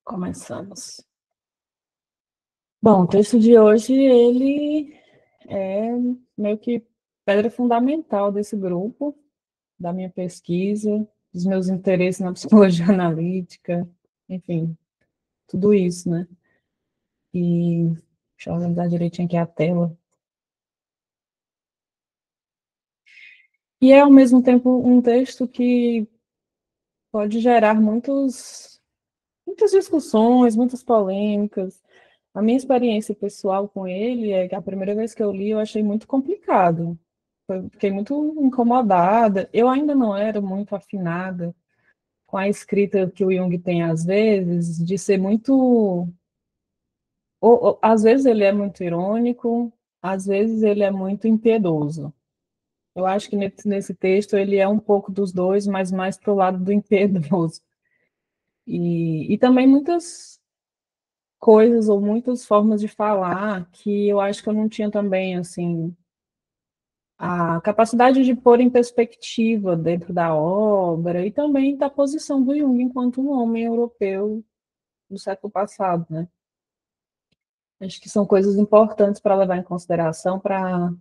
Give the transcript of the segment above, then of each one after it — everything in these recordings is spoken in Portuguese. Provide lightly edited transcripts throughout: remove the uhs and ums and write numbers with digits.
Começamos. Bom, o texto de hoje, ele é meio que pedra fundamental desse grupo, da minha pesquisa, dos meus interesses na psicologia analítica, enfim, tudo isso, né? E deixa eu organizar direitinho aqui a tela. E é, ao mesmo tempo, um texto que pode gerar muitas discussões, muitas polêmicas. A minha experiência pessoal com ele é que a primeira vez que eu li eu achei muito complicado. Fiquei muito incomodada. Eu ainda não era muito afinada com a escrita que o Jung tem às vezes, de ser muito. Às vezes ele é muito irônico, às vezes ele é muito impiedoso. Eu acho que nesse texto ele é um pouco dos dois, mas mais para o lado do impiedoso. E também muitas coisas ou muitas formas de falar que eu acho que eu não tinha também, assim, a capacidade de pôr em perspectiva dentro da obra e também da posição do Jung enquanto um homem europeu do século passado, né? Acho que são coisas importantes para levar em consideração para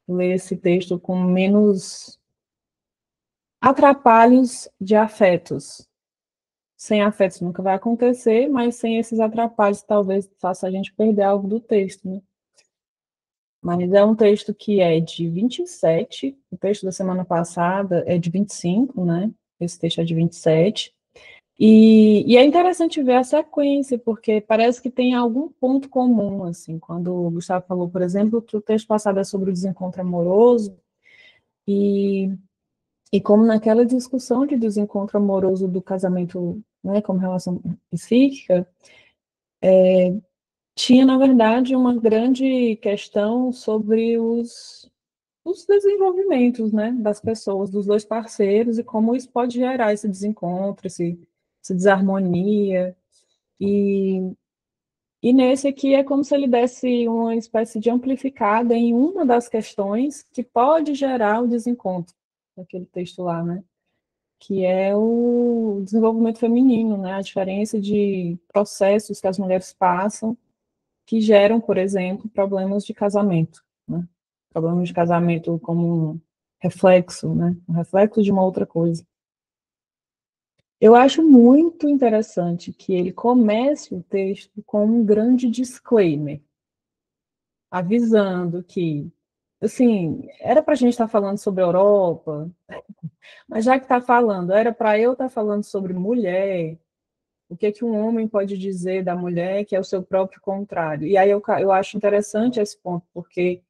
ler esse texto com menos atrapalhos de afetos. Sem afetos nunca vai acontecer, mas sem esses atrapalhos talvez faça a gente perder algo do texto, né? Mas é um texto que é de 27, o texto da semana passada é de 25, né? Esse texto é de 27. E é interessante ver a sequência, porque parece que tem algum ponto comum, assim, quando o Gustavo falou, por exemplo, que o texto passado é sobre o desencontro amoroso, e, e como naquela discussão de desencontro amoroso do casamento, né, como relação psíquica, tinha, na verdade, uma grande questão sobre os desenvolvimentos, né, das pessoas, dos dois parceiros, e como isso pode gerar esse desencontro, essa desarmonia. E, e nesse aqui é como se ele desse uma espécie de amplificada em uma das questões que pode gerar o desencontro, daquele texto lá, né? Que é o desenvolvimento feminino, né? A diferença de processos que as mulheres passam que geram, por exemplo, problemas de casamento, né? Problemas de casamento como um reflexo, né? Um reflexo de uma outra coisa. Eu acho muito interessante que ele comece o texto com um grande disclaimer, avisando que, assim, era para a gente estar falando sobre a Europa, mas já que está falando, era para eu estar falando sobre mulher, o que que um homem pode dizer da mulher que é o seu próprio contrário. E aí eu acho interessante esse ponto, porque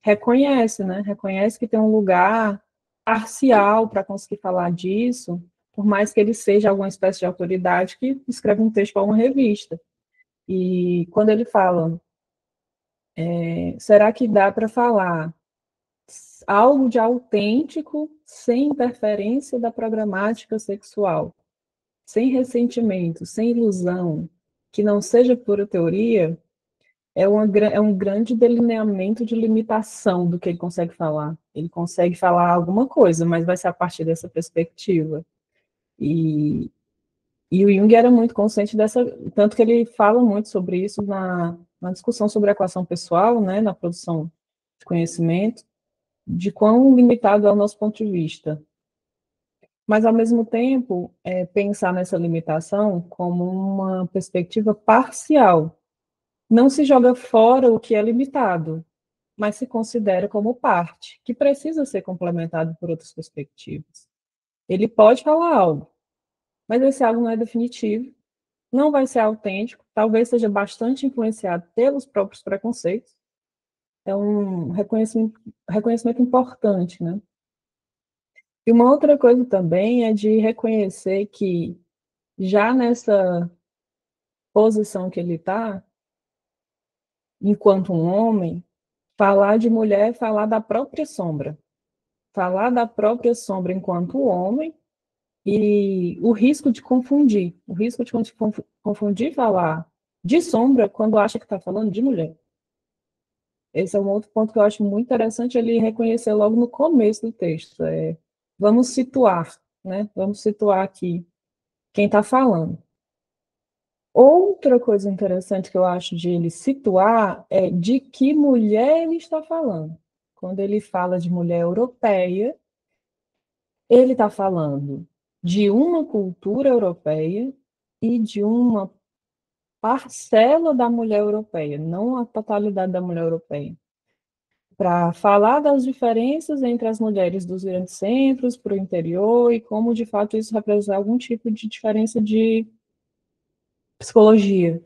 reconhece, né? Reconhece que tem um lugar parcial para conseguir falar disso, por mais que ele seja alguma espécie de autoridade que escreve um texto para uma revista. E quando ele fala, será que dá para falar algo de autêntico sem interferência da programática sexual, sem ressentimento, sem ilusão, que não seja pura teoria? É um grande delineamento de limitação do que ele consegue falar. Ele consegue falar alguma coisa, mas vai ser a partir dessa perspectiva. E, e o Jung era muito consciente dessa, tanto que ele fala muito sobre isso na discussão sobre a equação pessoal, né, na produção de conhecimento, de quão limitado é o nosso ponto de vista. Mas, ao mesmo tempo, pensar nessa limitação como uma perspectiva parcial. Não se joga fora o que é limitado, mas se considera como parte, que precisa ser complementado por outras perspectivas. Ele pode falar algo, mas esse algo não é definitivo, não vai ser autêntico, talvez seja bastante influenciado pelos próprios preconceitos. É um reconhecimento importante, né? E uma outra coisa também é de reconhecer que, já nessa posição que ele está, enquanto um homem, falar de mulher é falar da própria sombra. Falar da própria sombra enquanto homem e o risco de confundir falar de sombra quando acha que está falando de mulher. Esse é um outro ponto que eu acho muito interessante ele reconhecer logo no começo do texto. Vamos situar, né? Vamos situar aqui quem está falando. Outra coisa interessante que eu acho de ele situar é de que mulher ele está falando. Quando ele fala de mulher europeia, ele está falando de uma cultura europeia e de uma parcela da mulher europeia, não a totalidade da mulher europeia. Para falar das diferenças entre as mulheres dos grandes centros para o interior e como, de fato, isso representa algum tipo de diferença de psicologia.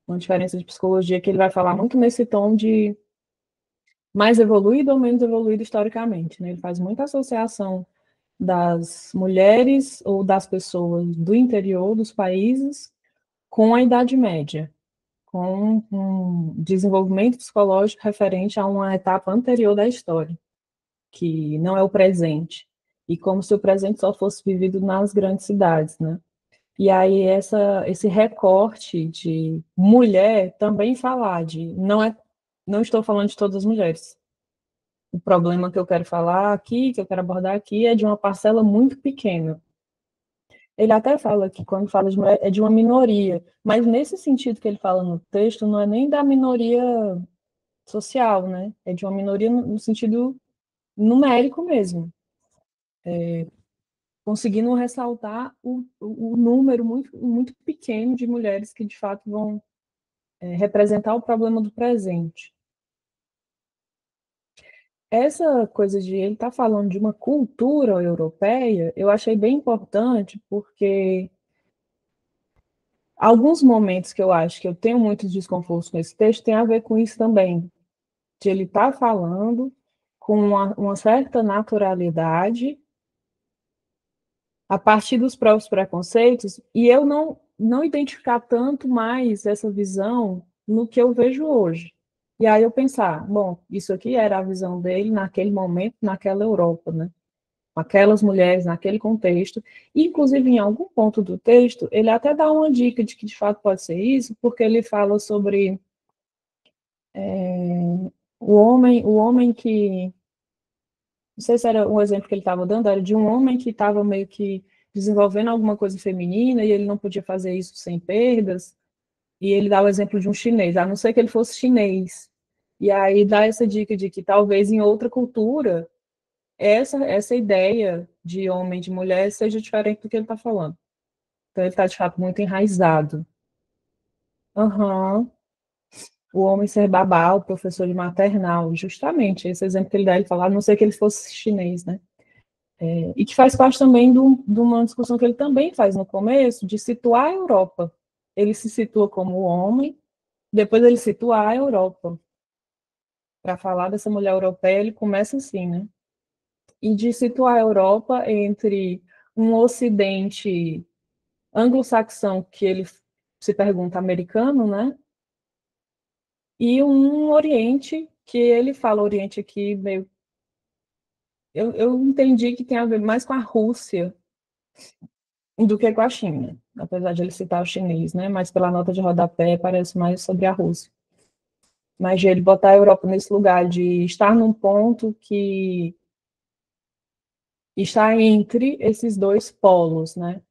Uma diferença de psicologia que ele vai falar muito nesse tom de mais evoluído ou menos evoluído historicamente. Né? Ele faz muita associação das mulheres ou das pessoas do interior dos países com a Idade Média, com um desenvolvimento psicológico referente a uma etapa anterior da história, que não é o presente, e como se o presente só fosse vivido nas grandes cidades, né? E aí esse recorte de mulher também falar de não estou falando de todas as mulheres. O problema que eu quero falar aqui, que eu quero abordar aqui, é de uma parcela muito pequena. Ele até fala que quando fala de mulher é de uma minoria, mas nesse sentido que ele fala no texto, não é nem da minoria social, né? É de uma minoria no sentido numérico mesmo, conseguindo ressaltar o número muito, muito pequeno de mulheres que de fato vão representar o problema do presente. Essa coisa de ele estar falando de uma cultura europeia, eu achei bem importante, porque alguns momentos que eu acho que eu tenho muitos desconfortos com esse texto tem a ver com isso também, de ele estar falando com uma certa naturalidade a partir dos próprios preconceitos, e eu não identificar tanto mais essa visão no que eu vejo hoje. E aí eu pensar, bom, isso aqui era a visão dele naquele momento, naquela Europa, né? Aquelas mulheres, naquele contexto. Inclusive, em algum ponto do texto, ele até dá uma dica de que de fato pode ser isso, porque ele fala sobre o homem que não sei se era um exemplo que ele estava dando, era de um homem que estava meio que desenvolvendo alguma coisa feminina e ele não podia fazer isso sem perdas. E ele dá o exemplo de um chinês, a não ser que ele fosse chinês. E aí dá essa dica de que talvez em outra cultura essa ideia de homem e de mulher seja diferente do que ele está falando. Então ele está de fato muito enraizado. Uhum. O homem ser babá, o professor de maternal, justamente esse exemplo que ele dá, ele fala, a não ser que ele fosse chinês, né? E que faz parte também de uma discussão que ele também faz no começo, de situar a Europa. Ele se situa como homem, depois ele situa a Europa. Para falar dessa mulher europeia, ele começa assim, né? E de situar a Europa entre um ocidente anglo-saxão, que ele se pergunta americano, né? E um oriente, que ele fala oriente aqui meio... Eu entendi que tem a ver mais com a Rússia, do que com a China, apesar de ele citar o chinês, né? Mas pela nota de rodapé parece mais sobre a Rússia. Mas de ele botar a Europa nesse lugar de estar num ponto que está entre esses dois polos, né?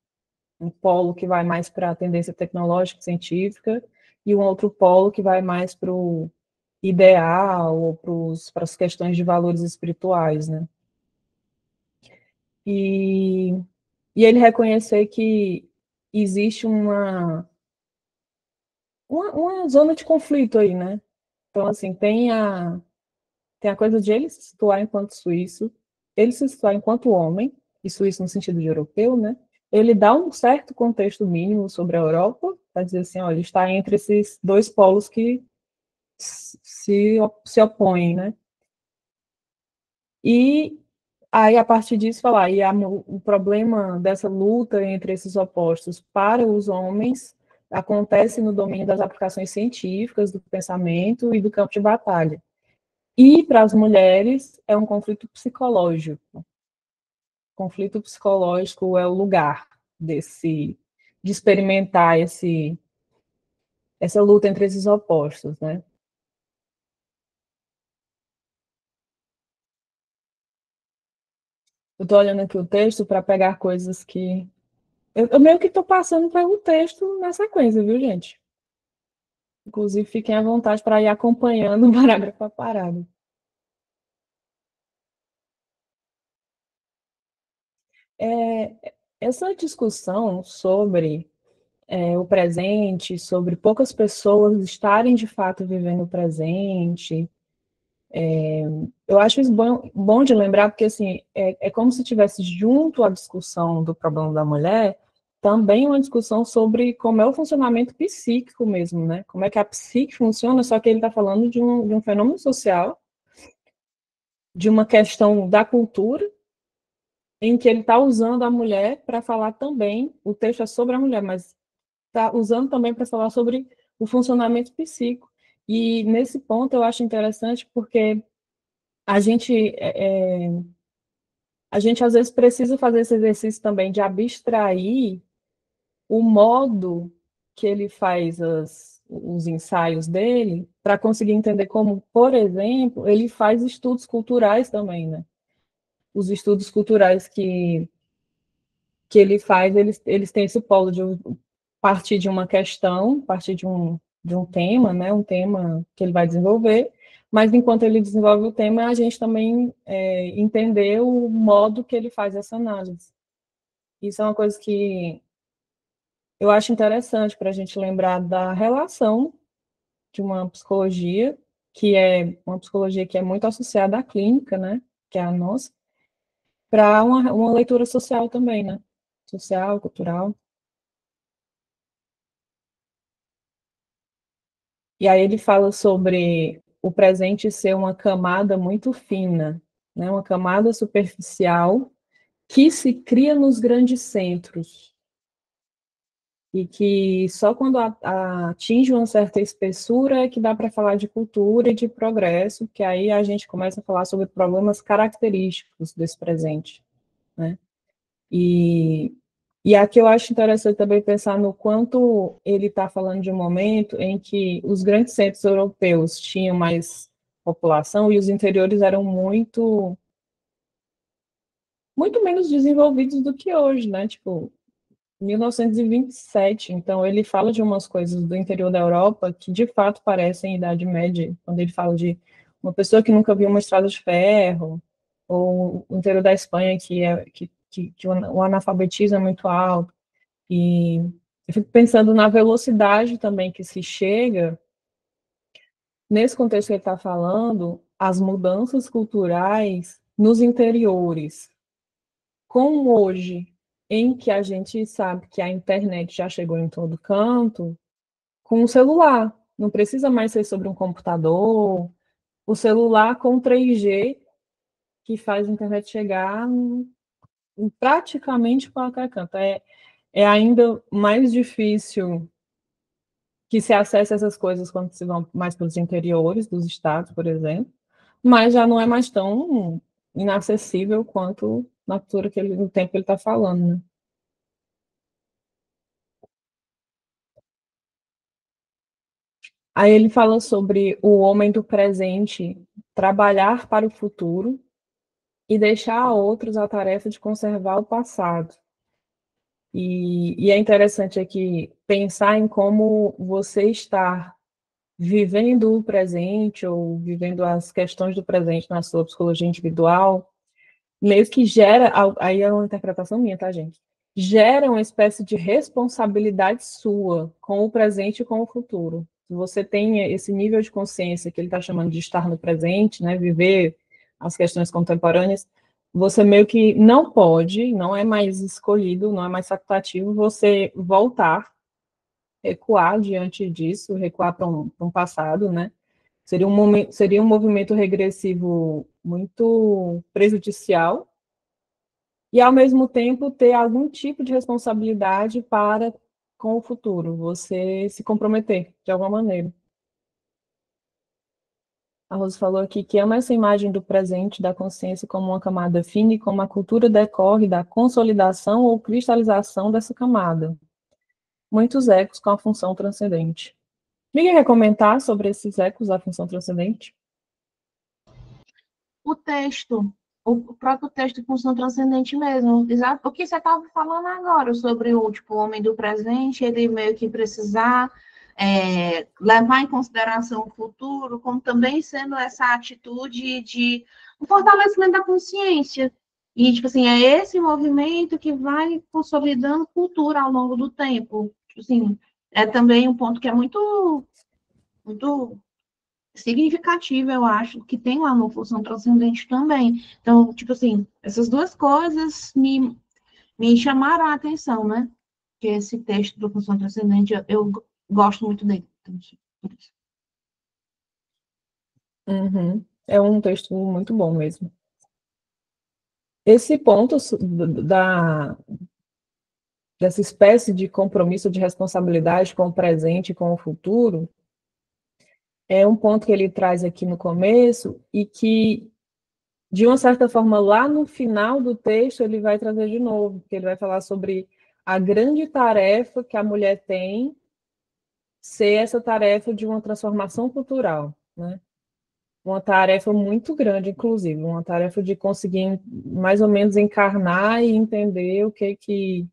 Um polo que vai mais para a tendência tecnológica e científica e um outro polo que vai mais para o ideal ou para as questões de valores espirituais, né? E, e ele reconhecer que existe uma zona de conflito aí, né? Então, assim, tem a coisa de ele se situar enquanto suíço, ele se situar enquanto homem, e suíço no sentido de europeu, né? Ele dá um certo contexto mínimo sobre a Europa, para dizer assim, olha, está entre esses dois polos que se opõem, né? E aí, a partir disso, falar, o problema dessa luta entre esses opostos para os homens acontece no domínio das aplicações científicas, do pensamento e do campo de batalha. E para as mulheres é um conflito psicológico. Conflito psicológico é o lugar de experimentar essa luta entre esses opostos, né? Eu estou olhando aqui o texto para pegar coisas que Eu meio que estou passando pelo texto na sequência, viu, gente? Inclusive, fiquem à vontade para ir acompanhando parágrafo a parágrafo. Essa discussão sobre o presente, sobre poucas pessoas estarem de fato vivendo o presente, eu acho isso bom de lembrar, porque assim, é como se tivesse junto à discussão do problema da mulher, também uma discussão sobre como é o funcionamento psíquico mesmo, né? Como é que a psique funciona, só que ele está falando de um fenômeno social, de uma questão da cultura, em que ele está usando a mulher para falar também, o texto é sobre a mulher, mas está usando também para falar sobre o funcionamento psíquico. E nesse ponto eu acho interessante porque a gente, a gente às vezes precisa fazer esse exercício também de abstrair o modo que ele faz os ensaios dele para conseguir entender como, por exemplo, ele faz estudos culturais também, né? Os estudos culturais que ele faz, eles têm esse polo de partir de uma questão, partir de um tema, né, um tema que ele vai desenvolver, mas enquanto ele desenvolve o tema, a gente também entender o modo que ele faz essa análise. Isso é uma coisa que eu acho interessante para a gente lembrar da relação de uma psicologia, que é uma psicologia que é muito associada à clínica, né, que é a nossa, para uma leitura social também, né, social, cultural. E aí ele fala sobre o presente ser uma camada muito fina, né? Uma camada superficial que se cria nos grandes centros e que só quando atinge uma certa espessura é que dá para falar de cultura e de progresso, que aí a gente começa a falar sobre problemas característicos desse presente, né? E, e aqui eu acho interessante também pensar no quanto ele está falando de um momento em que os grandes centros europeus tinham mais população e os interiores eram muito menos desenvolvidos do que hoje, né? Tipo, 1927. Então, ele fala de umas coisas do interior da Europa que de fato parecem Idade Média, quando ele fala de uma pessoa que nunca viu uma estrada de ferro, ou o interior da Espanha que o analfabetismo é muito alto. E eu fico pensando na velocidade também que se chega, nesse contexto que ele está falando, as mudanças culturais nos interiores, como hoje, em que a gente sabe que a internet já chegou em todo canto, com o celular. Não precisa mais ser sobre um computador. O celular com 3G que faz a internet chegar em praticamente qualquer canto. É ainda mais difícil que se acesse essas coisas quando se vão mais para os interiores dos estados, por exemplo, mas já não é mais tão inacessível quanto na altura no tempo que ele está falando, né? Aí ele fala sobre o homem do presente trabalhar para o futuro e deixar a outros a tarefa de conservar o passado. E é interessante aqui pensar em como você está vivendo o presente ou vivendo as questões do presente na sua psicologia individual, meio que gera, aí é uma interpretação minha, tá, gente? Gera uma espécie de responsabilidade sua com o presente e com o futuro. Se você tem esse nível de consciência que ele está chamando de estar no presente, né, viver as questões contemporâneas, você meio que não pode, não é mais escolhido, não é mais facultativo você voltar, recuar diante disso, recuar para um passado, né? Seria um movimento regressivo muito prejudicial e, ao mesmo tempo, ter algum tipo de responsabilidade para com o futuro, você se comprometer de alguma maneira. A Rose falou aqui que ama essa imagem do presente, da consciência como uma camada fina e como a cultura decorre da consolidação ou cristalização dessa camada. Muitos ecos com a função transcendente. Ninguém quer comentar sobre esses ecos da função transcendente? O texto. o próprio texto de função transcendente mesmo. Exato. O que você estava falando agora sobre o tipo, o homem do presente, ele meio que precisar levar em consideração o futuro, como também sendo essa atitude de um fortalecimento da consciência. E, tipo assim, é esse movimento que vai consolidando cultura ao longo do tempo. Tipo assim, é também um ponto que é muito significativa, eu acho, que tem lá no Função Transcendente também. Então, tipo assim, essas duas coisas me chamaram a atenção, né? Que esse texto do Função Transcendente, eu gosto muito dele. Então, por isso. Uhum. É um texto muito bom mesmo. Esse ponto dessa espécie de compromisso de responsabilidade com o presente e com o futuro é um ponto que ele traz aqui no começo e que, de uma certa forma, lá no final do texto, ele vai trazer de novo, porque ele vai falar sobre a grande tarefa que a mulher tem ser essa tarefa de uma transformação cultural, né? Uma tarefa muito grande, inclusive, uma tarefa de conseguir mais ou menos encarnar e entender o que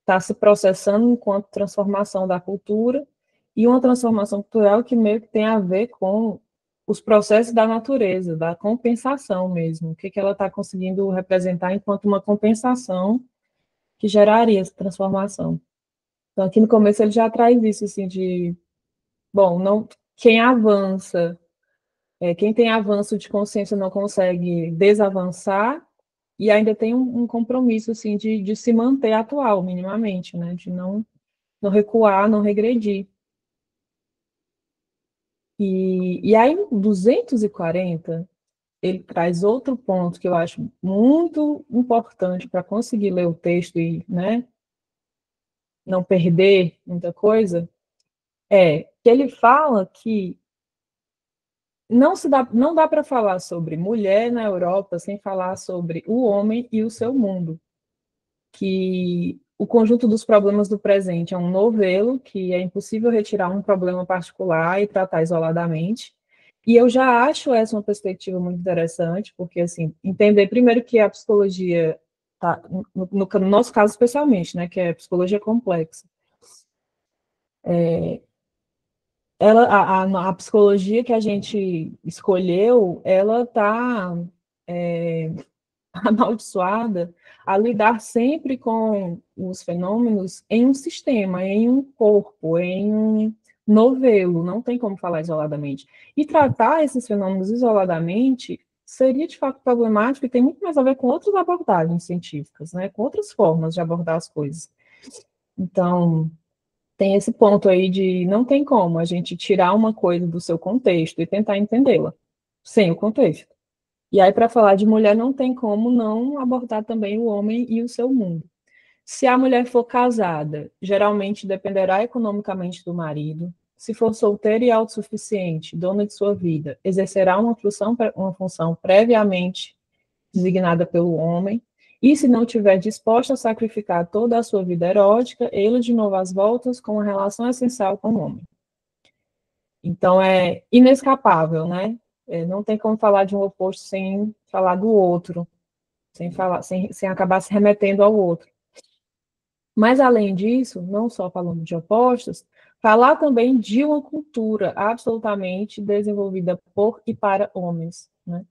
está se processando enquanto transformação da cultura, e uma transformação cultural que meio que tem a ver com os processos da natureza, da compensação mesmo, o que ela está conseguindo representar enquanto uma compensação que geraria essa transformação. Então, aqui no começo ele já traz isso, assim, de, bom, não, quem avança, quem tem avanço de consciência não consegue desavançar, e ainda tem um compromisso, assim, de se manter atual, minimamente, né, de não recuar, não regredir. E aí, no 240, ele traz outro ponto que eu acho muito importante para conseguir ler o texto e, né, não perder muita coisa, é que ele fala que não dá para falar sobre mulher na Europa sem falar sobre o homem e o seu mundo, que o conjunto dos problemas do presente é um novelo, que é impossível retirar um problema particular e tratar isoladamente. E eu já acho essa uma perspectiva muito interessante, porque, assim, entender primeiro que a psicologia, tá, no nosso caso especialmente, né, que é psicologia complexa, a psicologia que a gente escolheu, ela está amaldiçoada a lidar sempre com os fenômenos em um sistema, em um corpo, em um novelo, não tem como falar isoladamente. E tratar esses fenômenos isoladamente seria de fato problemático e tem muito mais a ver com outras abordagens científicas, né, com outras formas de abordar as coisas. Então, tem esse ponto aí de não tem como a gente tirar uma coisa do seu contexto e tentar entendê-la sem o contexto. E aí, para falar de mulher, não tem como não abordar também o homem e o seu mundo. Se a mulher for casada, geralmente dependerá economicamente do marido. Se for solteira e autossuficiente, dona de sua vida, exercerá uma função previamente designada pelo homem. E se não tiver disposta a sacrificar toda a sua vida erótica, ele de novo às voltas com uma relação essencial com o homem. Então é inescapável, né? Não tem como falar de um oposto sem falar do outro, sem acabar se remetendo ao outro. Mas, além disso, não só falando de opostos, falar também de uma cultura absolutamente desenvolvida por e para homens. Né?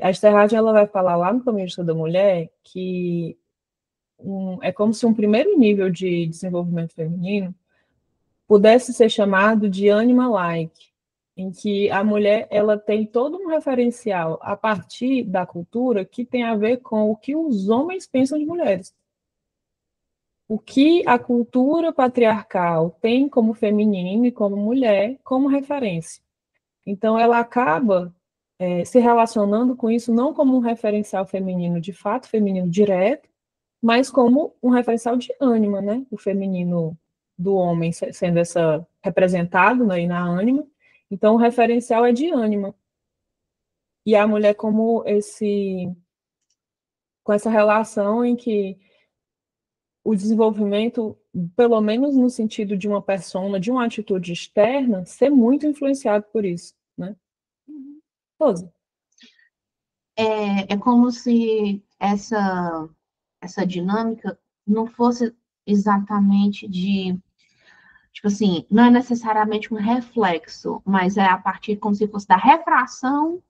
A Esterhard, ela vai falar lá no Começo da Mulher que é como se um primeiro nível de desenvolvimento feminino pudesse ser chamado de animal-like, em que a mulher ela tem todo um referencial a partir da cultura que tem a ver com o que os homens pensam de mulheres. O que a cultura patriarcal tem como feminino e como mulher como referência. Então, ela acaba se relacionando com isso não como um referencial feminino, de fato feminino direto, mas como um referencial de ânima, né? O feminino do homem sendo essa representado, né, na ânima. Então, o referencial é de ânima. E a mulher como com essa relação em que o desenvolvimento, pelo menos no sentido de uma persona, de uma atitude externa, ser muito influenciado por isso, né? Rosa. é como se essa dinâmica não fosse exatamente de, tipo assim, não é necessariamente um reflexo, mas é a partir como se fosse da refração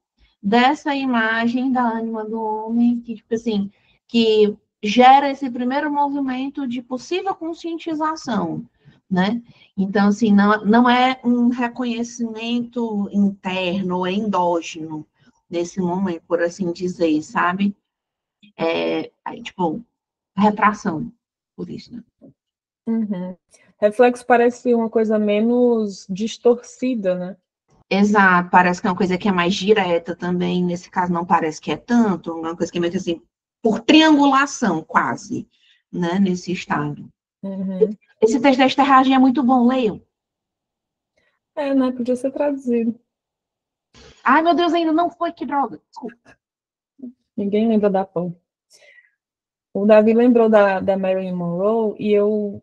dessa imagem da ânima do homem, que, tipo assim, que gera esse primeiro movimento de possível conscientização, né? Então, assim, não é um reconhecimento interno ou endógeno nesse momento, por assim dizer, sabe? Tipo, retração, por isso, né? Uhum. Reflexo parece uma coisa menos distorcida, né? Exato, parece que é uma coisa que é mais direta também, nesse caso não parece que é tanto, uma coisa que é meio que assim, por triangulação, quase, né, nesse estado. Uhum. Esse texto da Esterragem é muito bom, leiam. É, né? Podia ser traduzido. Ai, meu Deus, ainda não foi, que droga. Desculpa. Ninguém lembra da Pão. O Davi lembrou da Marilyn Monroe, e eu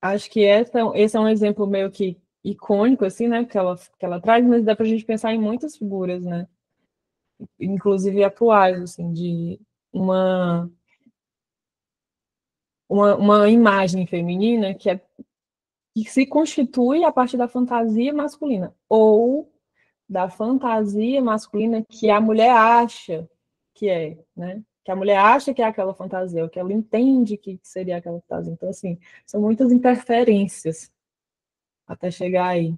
acho que esse é um exemplo meio que icônico, assim, né? Que ela traz, mas dá para a gente pensar em muitas figuras, né? Inclusive atuais, assim, de uma, uma imagem feminina que se constitui a partir da fantasia masculina, ou da fantasia masculina que a mulher acha que é, né? Que a mulher acha que é aquela fantasia, ou que ela entende que seria aquela fantasia. Então, assim, são muitas interferências até chegar aí.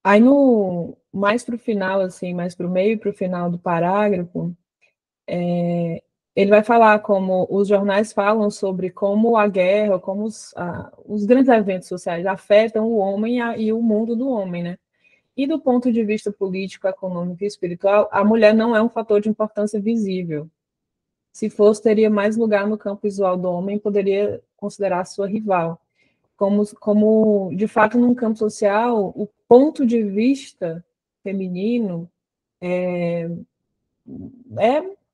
Aí, mais para o final, assim, mais para o meio e para o final do parágrafo, ele vai falar como os jornais falam sobre como a guerra, como os grandes eventos sociais afetam o homem e o mundo do homem, né? E do ponto de vista político, econômico e espiritual, a mulher não é um fator de importância visível. Se fosse, teria mais lugar no campo visual do homem e poderia considerar sua rival. Como, de fato, num campo social, o ponto de vista feminino é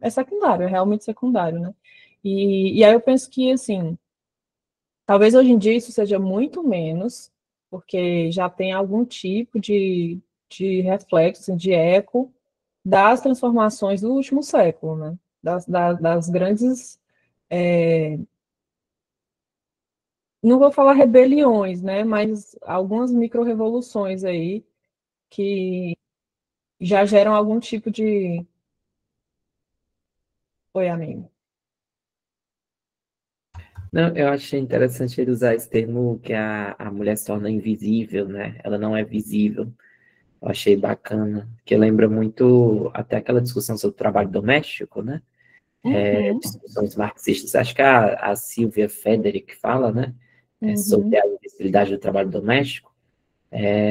secundário, é realmente secundário, né? E aí eu penso que, assim, talvez hoje em dia isso seja muito menos, porque já tem algum tipo de reflexo, assim, de eco das transformações do último século, né? Das grandes, não vou falar rebeliões, né? Mas algumas micro-revoluções aí que já geram algum tipo de. Oi, amigo. Não, eu achei interessante ele usar esse termo que a mulher se torna invisível, né? Ela não é visível. Eu achei bacana, que lembra muito até aquela discussão sobre o trabalho doméstico, né? Uhum, Discussões marxistas. Acho que a Silvia Federic fala, né? Sobre uhum, a invisibilidade do trabalho doméstico.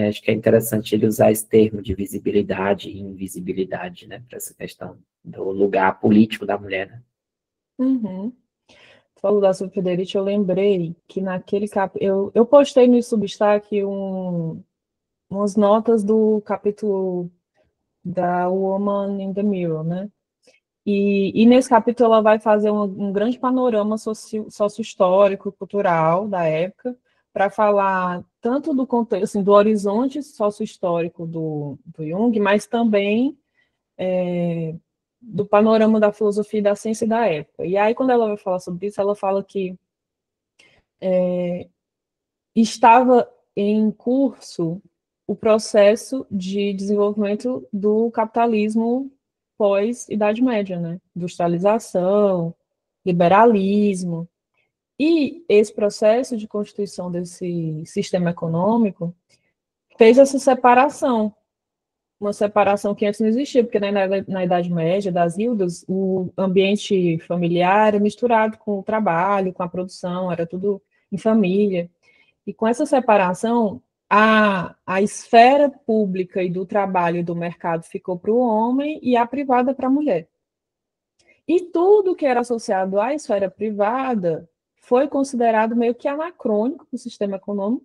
Acho que é interessante ele usar esse termo de visibilidade e invisibilidade, né? Para essa questão do lugar político da mulher, né? uhum. Falou da Sofia Federici, eu lembrei que naquele eu postei no Substack umas notas do capítulo da Woman in the Mirror, né? E nesse capítulo ela vai fazer um grande panorama sócio-histórico, cultural da época, para falar tanto do contexto, assim, do horizonte sócio-histórico do Jung, mas também do panorama da filosofia e da ciência da época. E aí, quando ela vai falar sobre isso, ela fala que estava em curso o processo de desenvolvimento do capitalismo pós-Idade Média, né? Industrialização, liberalismo. E esse processo de constituição desse sistema econômico fez essa separação, uma separação que antes não existia, porque na Idade Média, das ildas, o ambiente familiar era misturado com o trabalho, com a produção, era tudo em família. E com essa separação, a esfera pública e do trabalho e do mercado ficou para o homem e a privada para a mulher. E tudo que era associado à esfera privada foi considerado meio que anacrônico para o sistema econômico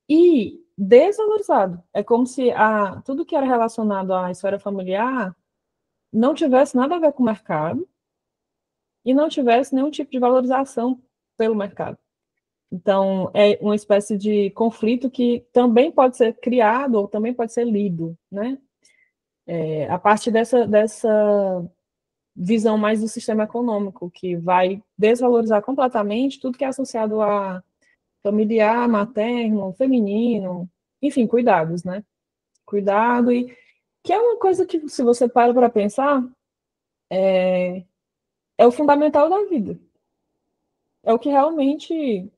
e desvalorizado. É como se tudo que era relacionado à esfera familiar não tivesse nada a ver com o mercado e não tivesse nenhum tipo de valorização pelo mercado. Então, é uma espécie de conflito que também pode ser criado ou também pode ser lido, né? A partir dessa visão mais do sistema econômico, que vai desvalorizar completamente tudo que é associado a familiar, materno, feminino, enfim, cuidados, né? Cuidado, e que é uma coisa que, se você para pensar, é o fundamental da vida. É o que realmente.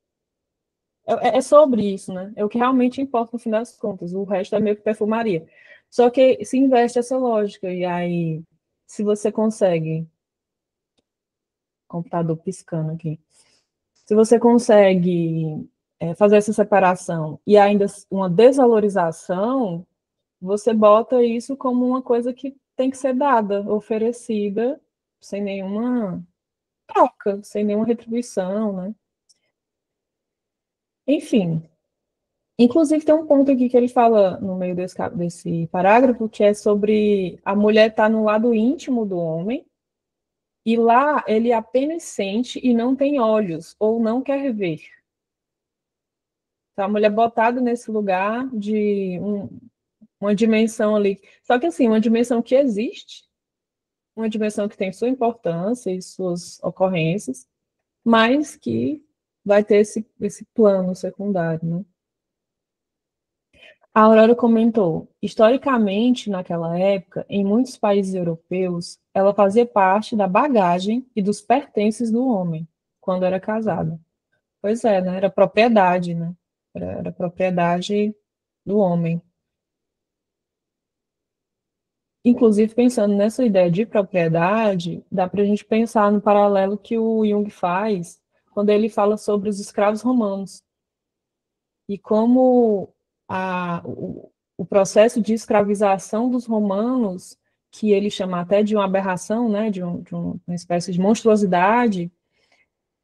É sobre isso, né? É o que realmente importa no fim das contas. O resto é meio que perfumaria. Só que se investe essa lógica, e aí, se você consegue. Computador piscando aqui. Se você consegue fazer essa separação e ainda uma desvalorização, você bota isso como uma coisa que tem que ser dada, oferecida, sem nenhuma troca, sem nenhuma retribuição, né? Enfim, inclusive tem um ponto aqui que ele fala no meio desse parágrafo, que é sobre a mulher estar no lado íntimo do homem, e lá ele apenas sente e não tem olhos, ou não quer ver. Então, a mulher botada nesse lugar de uma dimensão ali. Só que, assim, uma dimensão que existe, uma dimensão que tem sua importância e suas ocorrências, mas que vai ter esse plano secundário, né? A Aurora comentou, historicamente, naquela época, em muitos países europeus, ela fazia parte da bagagem e dos pertences do homem, quando era casado. Pois é, né? Era propriedade, né? Era propriedade do homem. Inclusive, pensando nessa ideia de propriedade, dá para a gente pensar no paralelo que o Jung faz quando ele fala sobre os escravos romanos e como o processo de escravização dos romanos, que ele chama até de uma aberração, né, de uma espécie de monstruosidade,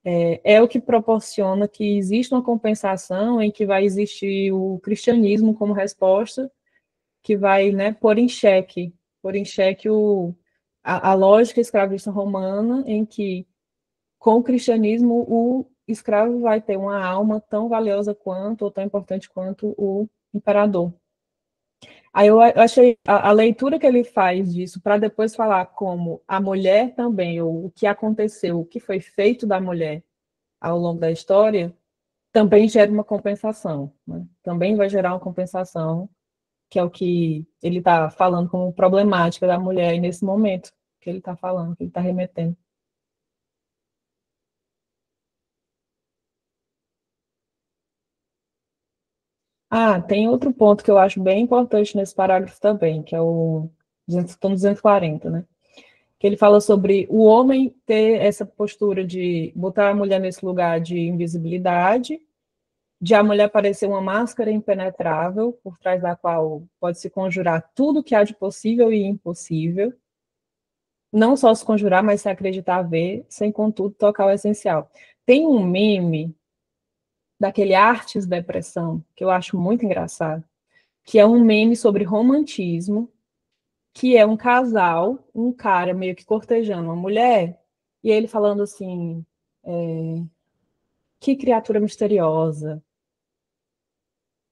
é o que proporciona que exista uma compensação em que vai existir o cristianismo como resposta, que vai, né, pôr em xeque a lógica escravista romana, em que, com o cristianismo, o escravo vai ter uma alma tão valiosa quanto, ou tão importante quanto o imperador. Aí eu achei a leitura que ele faz disso, para depois falar como a mulher também, ou o que aconteceu, o que foi feito da mulher ao longo da história, também gera uma compensação, né? Também vai gerar uma compensação, que é o que ele está falando como problemática da mulher nesse momento que ele está falando, que ele está remetendo. Ah, tem outro ponto que eu acho bem importante nesse parágrafo também, que é o 240, né? Que ele fala sobre o homem ter essa postura de botar a mulher nesse lugar de invisibilidade, de a mulher parecer uma máscara impenetrável, por trás da qual pode se conjurar tudo que há de possível e impossível, não só se conjurar, mas se acreditar ver, sem contudo tocar o essencial. Tem um meme daquele Artes Depressão, que eu acho muito engraçado, que é um meme sobre romantismo, que é um casal, um cara meio que cortejando uma mulher, e ele falando assim, que criatura misteriosa,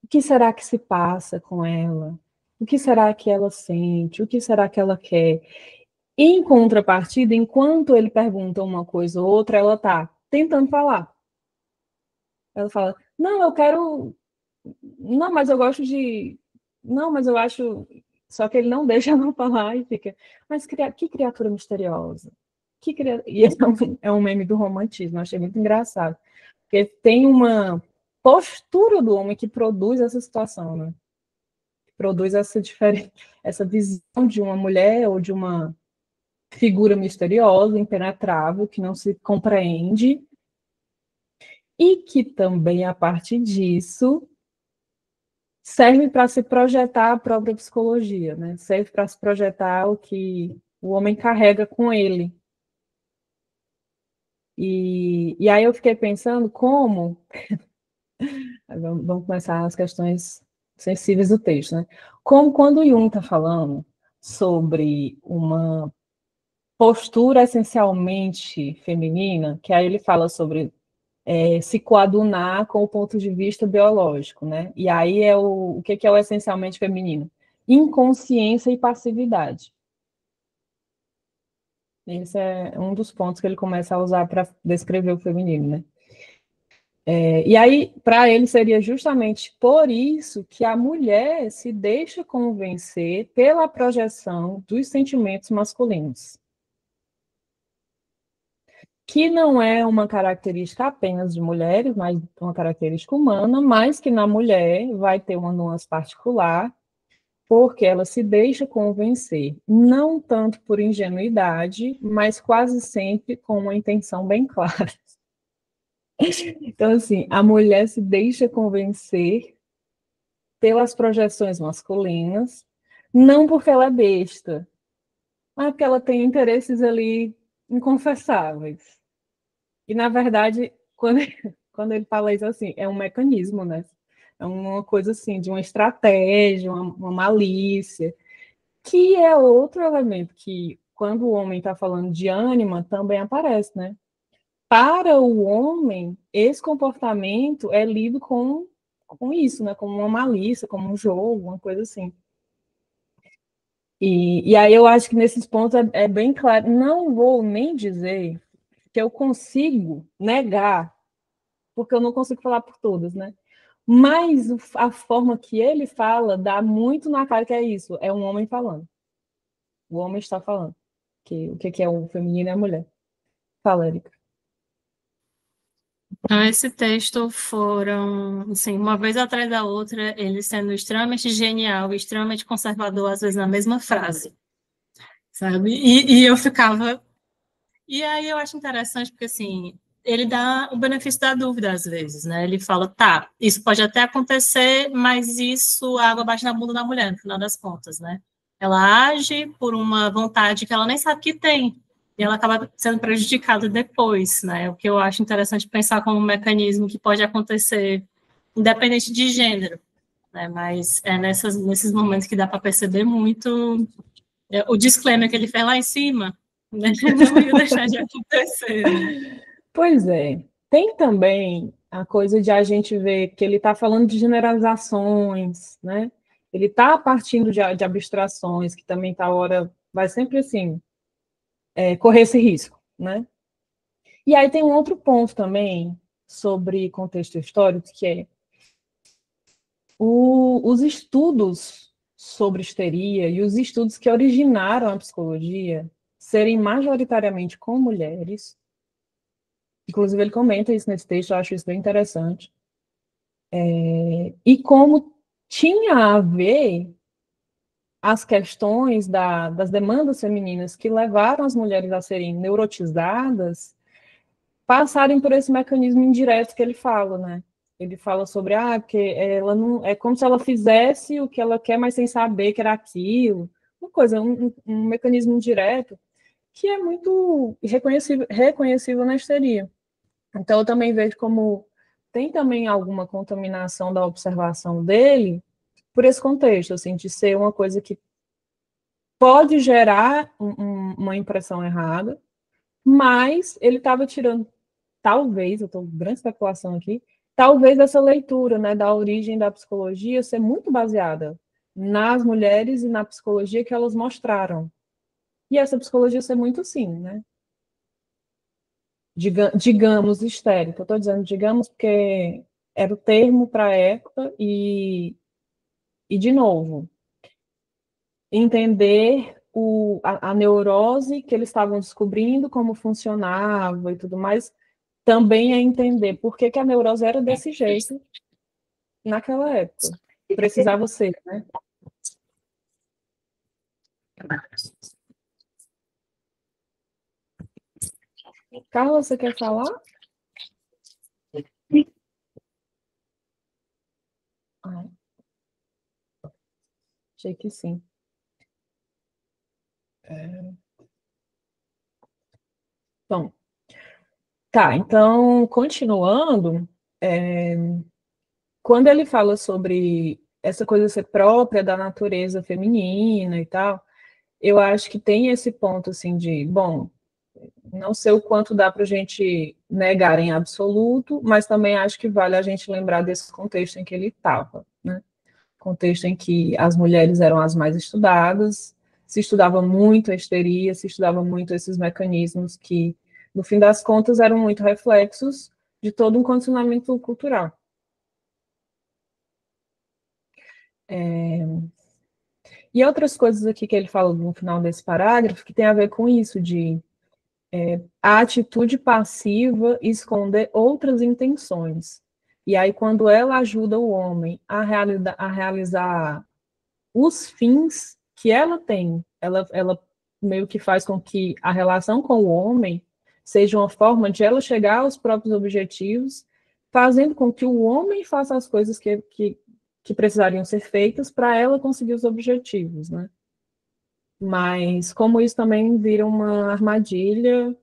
o que será que se passa com ela? O que será que ela sente? O que será que ela quer? E, em contrapartida, enquanto ele pergunta uma coisa ou outra, ela está tentando falar. Ela fala, não, eu quero. Não, mas eu gosto de. Não, mas eu acho. Só que ele não deixa ela falar e fica. Mas que criatura misteriosa. E é um meme do romantismo, eu achei muito engraçado. Porque tem uma postura do homem que produz essa situação, né? Que produz essa visão de uma mulher ou de uma figura misteriosa, impenetrável, que não se compreende, e que também, a partir disso, serve para se projetar a própria psicologia, né? Serve para se projetar o que o homem carrega com ele. E aí eu fiquei pensando como. Vamos começar as questões sensíveis do texto, né? Como quando o Jung está falando sobre uma postura essencialmente feminina, que aí ele fala sobre se coadunar com o ponto de vista biológico, né? E aí o que é o essencialmente feminino? Inconsciência e passividade. Esse é um dos pontos que ele começa a usar para descrever o feminino, né? E aí, para ele, seria justamente por isso que a mulher se deixa convencer pela projeção dos sentimentos masculinos, que não é uma característica apenas de mulheres, mas uma característica humana, mas que na mulher vai ter uma nuance particular, porque ela se deixa convencer, não tanto por ingenuidade, mas quase sempre com uma intenção bem clara. Então, assim, a mulher se deixa convencer pelas projeções masculinas, não porque ela é besta, mas porque ela tem interesses ali inconfessáveis. E, na verdade, quando ele fala isso assim, é um mecanismo, né? É uma coisa assim, de uma estratégia, uma malícia, que é outro elemento que, quando o homem está falando de ânima, também aparece, né? Para o homem, esse comportamento é lido com isso, né? Como uma malícia, como um jogo, uma coisa assim. E aí eu acho que nesses pontos é bem claro. Não vou nem dizer que eu consigo negar, porque eu não consigo falar por todas, né? Mas a forma que ele fala dá muito na cara que é isso, é um homem falando. O homem está falando. O que é o feminino e a mulher. Fala, Erika. Então, esse texto foram, assim, uma vez atrás da outra, ele sendo extremamente genial, extremamente conservador, às vezes na mesma frase, sabe? E eu ficava... E aí eu acho interessante, porque, assim, ele dá o benefício da dúvida, às vezes, né? Ele fala, tá, isso pode até acontecer, mas isso, a água bate na bunda da mulher, no final das contas, né? Ela age por uma vontade que ela nem sabe que tem, e ela acaba sendo prejudicada depois, né? O que eu acho interessante pensar como um mecanismo que pode acontecer independente de gênero, né? Mas é nesses momentos que dá para perceber muito o disclaimer que ele fez lá em cima, né? Não ia deixar de acontecer, né? Pois é. Tem também a coisa de a gente ver que ele está falando de generalizações, né? Ele está partindo de abstrações, que também tá hora vai sempre assim correr esse risco, né? E aí tem um outro ponto também sobre contexto histórico, que é os estudos sobre histeria e os estudos que originaram a psicologia serem majoritariamente com mulheres. Inclusive, ele comenta isso nesse texto, eu acho isso bem interessante. E como tinha a ver as questões das demandas femininas que levaram as mulheres a serem neurotizadas passarem por esse mecanismo indireto que ele fala, né? Ele fala sobre, porque ela não... É como se ela fizesse o que ela quer, mas sem saber que era aquilo. Uma coisa, um mecanismo indireto que é muito reconhecível na histeria. Então, eu também vejo como tem também alguma contaminação da observação dele por esse contexto, assim, de ser uma coisa que pode gerar uma impressão errada, mas ele estava tirando, talvez, eu estou grande especulação aqui, talvez essa leitura, né, da origem da psicologia ser muito baseada nas mulheres e na psicologia que elas mostraram. E essa psicologia ser muito sim, né? Digamos, histérica. Eu estou dizendo digamos porque era o termo para a época e, de novo, entender a neurose que eles estavam descobrindo, como funcionava e tudo mais, também é entender por que a neurose era desse jeito naquela época. Precisava ser, né? Carla, você quer falar? Achei que sim. Bom, tá, então, continuando, quando ele fala sobre essa coisa ser própria da natureza feminina e tal, eu acho que tem esse ponto, assim, de, bom, não sei o quanto dá para a gente negar em absoluto, mas também acho que vale a gente lembrar desse contexto em que ele estava, né? Contexto em que as mulheres eram as mais estudadas, se estudava muito a histeria, se estudava muito esses mecanismos que, no fim das contas, eram muito reflexos de todo um condicionamento cultural. E outras coisas aqui que ele fala no final desse parágrafo, que tem a ver com isso, de a atitude passiva esconder outras intenções. E aí, quando ela ajuda o homem a realizar os fins que ela tem, ela meio que faz com que a relação com o homem seja uma forma de ela chegar aos próprios objetivos, fazendo com que o homem faça as coisas que precisariam ser feitas para ela conseguir os objetivos, né? Mas como isso também vira uma armadilha,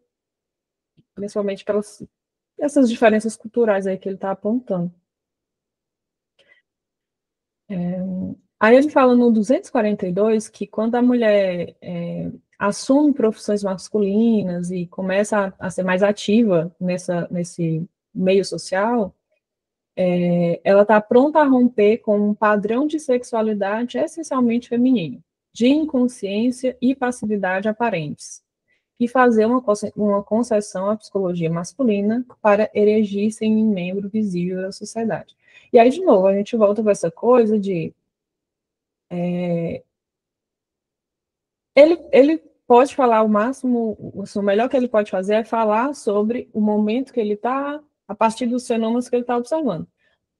principalmente pelas essas diferenças culturais aí que ele está apontando. Aí ele fala no 242 que quando a mulher assume profissões masculinas e começa a ser mais ativa nesse meio social, ela está pronta a romper com um padrão de sexualidade essencialmente feminino, de inconsciência e passividade aparentes, e fazer uma concessão à psicologia masculina para erigir-se em membro visível da sociedade. E aí, de novo, a gente volta para essa coisa de ele pode falar o máximo, o melhor que ele pode fazer é falar sobre o momento que ele está, a partir dos fenômenos que ele está observando.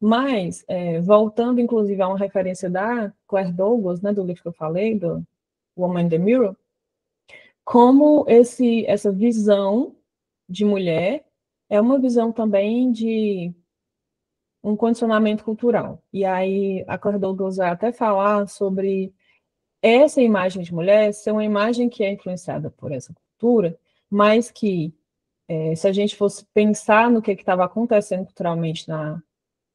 Mas, voltando, inclusive, a uma referência da Claire Douglas, né, do livro que eu falei, do Woman in the Mirror, como essa visão de mulher é uma visão também de um condicionamento cultural. E aí, a Claire Douglas vai até falar sobre essa imagem de mulher ser uma imagem que é influenciada por essa cultura, mas que, se a gente fosse pensar no que estava acontecendo culturalmente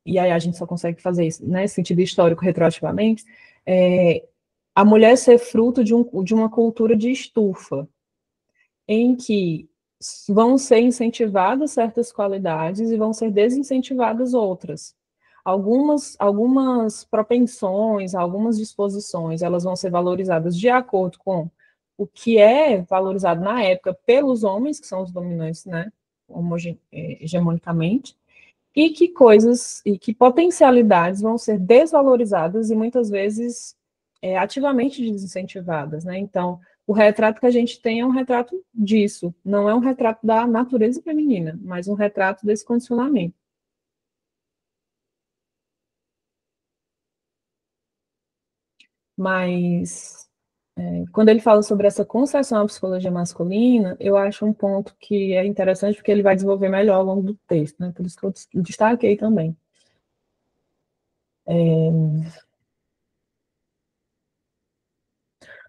e aí a gente só consegue fazer isso, né, sentido histórico, retroativamente, a mulher ser fruto de uma cultura de estufa, em que vão ser incentivadas certas qualidades e vão ser desincentivadas outras. Algumas propensões, algumas disposições, elas vão ser valorizadas de acordo com o que é valorizado na época pelos homens, que são os dominantes, né, hegemonicamente, e que potencialidades vão ser desvalorizadas e muitas vezes ativamente desincentivadas, né? Então, o retrato que a gente tem é um retrato disso, não é um retrato da natureza feminina, mas um retrato desse condicionamento. Mas, quando ele fala sobre essa concessão à psicologia masculina, eu acho um ponto que é interessante, porque ele vai desenvolver melhor ao longo do texto, né? Por isso que eu destaquei também.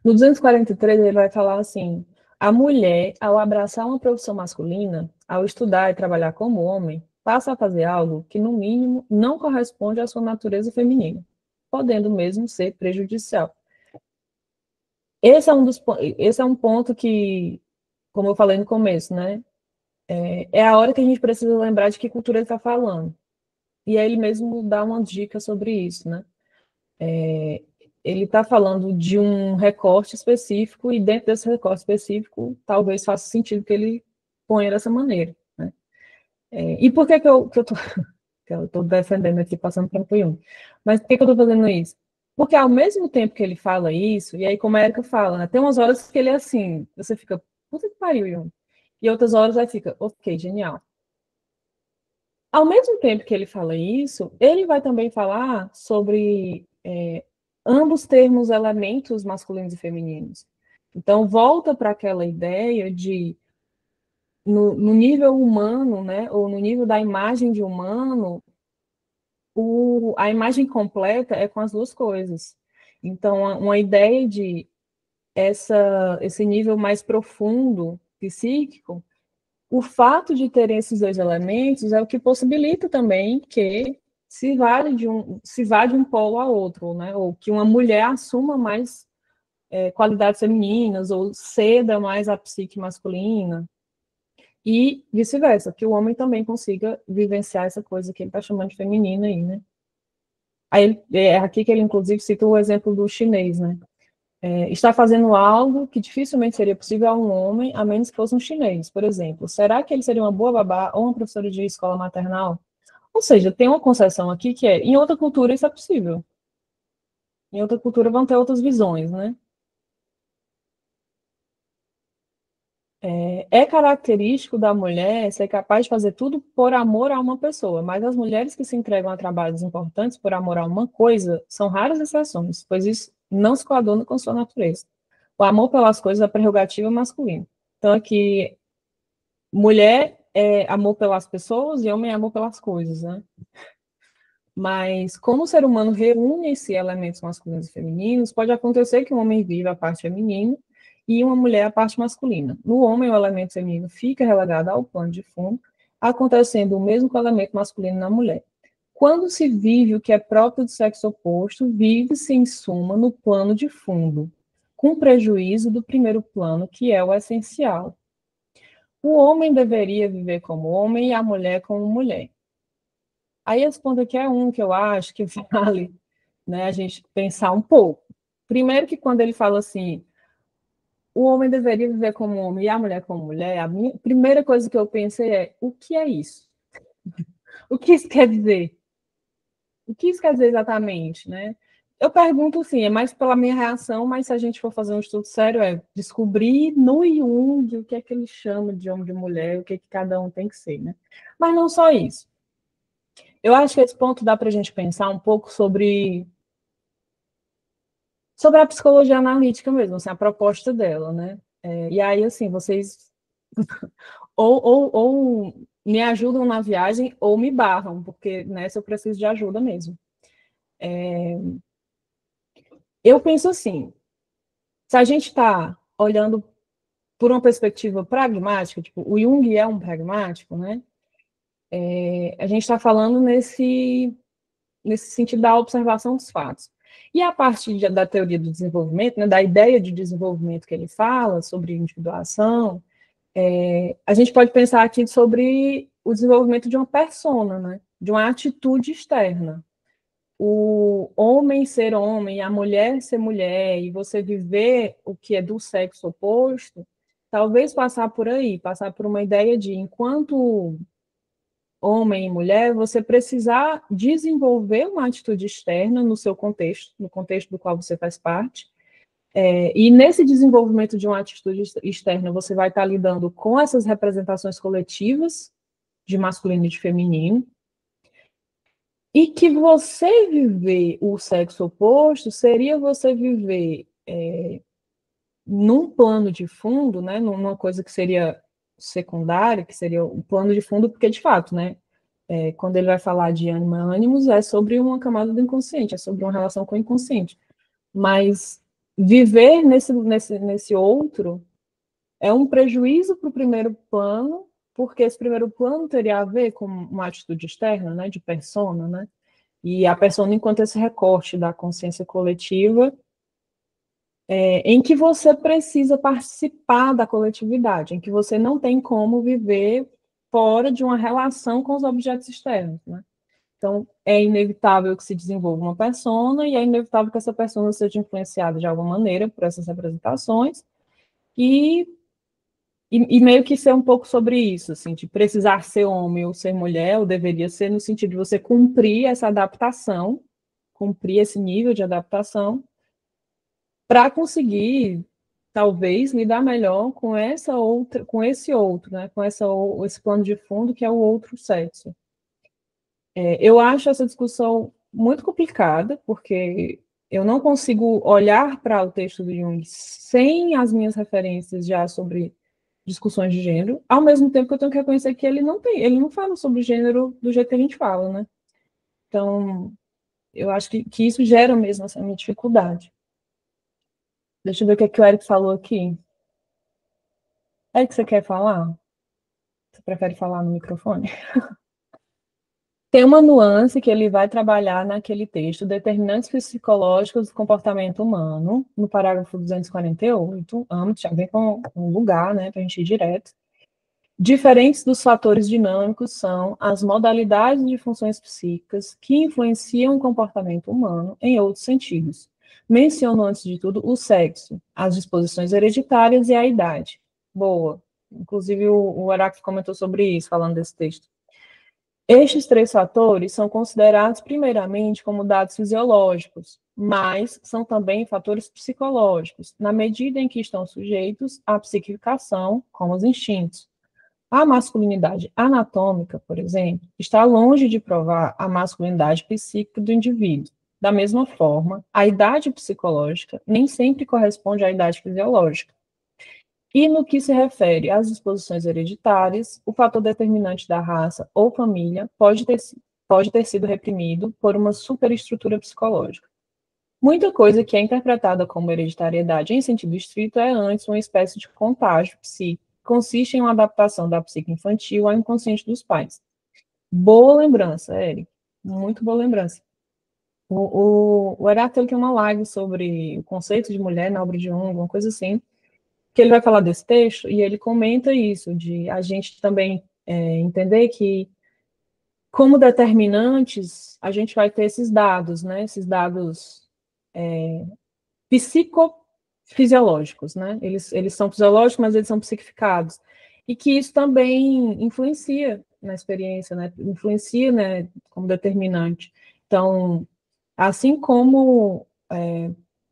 No 243, ele vai falar assim: a mulher, ao abraçar uma profissão masculina, ao estudar e trabalhar como homem, passa a fazer algo que, no mínimo, não corresponde à sua natureza feminina, podendo mesmo ser prejudicial. Esse é um ponto que, como eu falei no começo, né? É a hora que a gente precisa lembrar de que cultura ele está falando. E aí ele mesmo dá uma dica sobre isso, né? Ele está falando de um recorte específico, e dentro desse recorte específico, talvez faça sentido que ele ponha dessa maneira, né? E por que eu estou defendendo aqui, passando para o Jung? Mas por que eu estou fazendo isso? Porque ao mesmo tempo que ele fala isso, e aí como a Erika fala, né, tem umas horas que ele é assim, você fica, puta que pariu, Jung. E outras horas aí fica, ok, genial. Ao mesmo tempo que ele fala isso, ele vai também falar sobre ambos termos elementos masculinos e femininos. Então, volta para aquela ideia de, no nível humano, né, ou no nível da imagem de humano, a imagem completa é com as duas coisas. Então, uma ideia de esse nível mais profundo, psíquico, o fato de terem esses dois elementos é o que possibilita também que se vá de um polo a outro, né? Ou que uma mulher assuma mais qualidades femininas, ou ceda mais à psique masculina. e vice-versa, que o homem também consiga vivenciar essa coisa que ele está chamando de feminina aí, né? Aí, é aqui que ele, inclusive, cita o exemplo do chinês, né? Está fazendo algo que dificilmente seria possível a um homem, a menos que fosse um chinês, por exemplo. Será que ele seria uma boa babá ou uma professora de escola maternal? Ou seja, tem uma concessão aqui que em outra cultura isso é possível. Em outra cultura vão ter outras visões, né? É característico da mulher ser capaz de fazer tudo por amor a uma pessoa, mas as mulheres que se entregam a trabalhos importantes por amor a uma coisa são raras exceções, pois isso não se coaduna com sua natureza. O amor pelas coisas é prerrogativa masculina. Então, aqui, mulher é amor pelas pessoas e homem é amor pelas coisas, né? Mas, como o ser humano reúne esses elementos masculinos e femininos, pode acontecer que um homem viva a parte feminina e uma mulher a parte masculina. No homem, o elemento feminino fica relegado ao plano de fundo, acontecendo o mesmo com o elemento masculino na mulher. Quando se vive o que é próprio do sexo oposto, vive-se, em suma, no plano de fundo, com prejuízo do primeiro plano, que é o essencial. O homem deveria viver como homem e a mulher como mulher. Aí esse ponto aqui é um que eu acho que vale, né, a gente pensar um pouco. Primeiro que quando ele fala assim, o homem deveria viver como homem e a mulher como mulher, a minha primeira coisa que eu pensei é, o que é isso? O que isso quer dizer? O que isso quer dizer exatamente, né? Eu pergunto assim, é mais pela minha reação, mas se a gente for fazer um estudo sério, é descobrir no Jung o que é que ele chama de homem e de mulher, o que é que cada um tem que ser, né? Mas não só isso. Eu acho que esse ponto dá para a gente pensar um pouco sobre a psicologia analítica mesmo, assim, a proposta dela, né? E aí, assim, vocês ou me ajudam na viagem ou me barram, porque nessa eu preciso de ajuda mesmo. Eu penso assim, se a gente está olhando por uma perspectiva pragmática, tipo, o Jung é um pragmático, né? A gente está falando nesse sentido da observação dos fatos. E a partir da teoria do desenvolvimento, né, da ideia de desenvolvimento que ele fala sobre individuação, a gente pode pensar aqui sobre o desenvolvimento de uma persona, né, de uma atitude externa. O homem ser homem, a mulher ser mulher, e você viver o que é do sexo oposto, talvez passar por aí, passar por uma ideia de, enquanto homem e mulher, você precisar desenvolver uma atitude externa no seu contexto, no contexto do qual você faz parte, e nesse desenvolvimento de uma atitude externa, você vai estar lidando com essas representações coletivas de masculino e de feminino, e que você viver o sexo oposto seria você viver num plano de fundo, né, numa coisa que seria secundária, que seria o plano de fundo, porque de fato, né, quando ele vai falar de ânimos, é sobre uma camada do inconsciente, é sobre uma relação com o inconsciente. Mas viver nesse outro é um prejuízo para o primeiro plano, porque esse primeiro plano teria a ver com uma atitude externa, né, de persona, né? E a persona enquanto esse recorte da consciência coletiva, em que você precisa participar da coletividade, em que você não tem como viver fora de uma relação com os objetos externos, né? Então, é inevitável que se desenvolva uma persona e é inevitável que essa persona seja influenciada de alguma maneira por essas representações e meio que ser um pouco sobre isso, assim, de precisar ser homem ou ser mulher, ou deveria ser no sentido de você cumprir essa adaptação, cumprir esse nível de adaptação, para conseguir, talvez, lidar melhor com essa outra, com esse outro, né, com esse plano de fundo que é o outro sexo. Eu acho essa discussão muito complicada, porque eu não consigo olhar para o texto do Jung sem as minhas referências já sobre discussões de gênero, ao mesmo tempo que eu tenho que reconhecer que ele não fala sobre gênero do jeito que a gente fala, né? Então, eu acho que isso gera mesmo essa minha dificuldade. Deixa eu ver o que o Eric falou aqui. Eric, você quer falar? Você prefere falar no microfone? Tem uma nuance que ele vai trabalhar naquele texto, determinantes psicológicos do comportamento humano, no parágrafo 248, já vem com um lugar, né, para a gente ir direto. Diferentes dos fatores dinâmicos são as modalidades de funções psíquicas que influenciam o comportamento humano em outros sentidos. Menciono, antes de tudo, o sexo, as disposições hereditárias e a idade. Boa. Inclusive, o Heráclito comentou sobre isso, falando desse texto. Estes 3 fatores são considerados primeiramente como dados fisiológicos, mas são também fatores psicológicos, na medida em que estão sujeitos à psiquificação, como os instintos. A masculinidade anatômica, por exemplo, está longe de provar a masculinidade psíquica do indivíduo. Da mesma forma, a idade psicológica nem sempre corresponde à idade fisiológica. E no que se refere às disposições hereditárias, o fator determinante da raça ou família pode ter sido reprimido por uma superestrutura psicológica. Muita coisa que é interpretada como hereditariedade em sentido estrito é antes uma espécie de contágio psíquico, que consiste em uma adaptação da psique infantil ao inconsciente dos pais. Boa lembrança, Eric. Muito boa lembrança. O Heráclito tem uma live sobre o conceito de mulher na obra de Jung, alguma coisa assim, que ele vai falar desse texto, e ele comenta isso, de a gente também entender que, como determinantes, a gente vai ter esses dados, né? Esses dados psicofisiológicos, né? Eles são fisiológicos, mas eles são psiquificados. E que isso também influencia na experiência, né? Influencia, né, como determinante. Então, assim como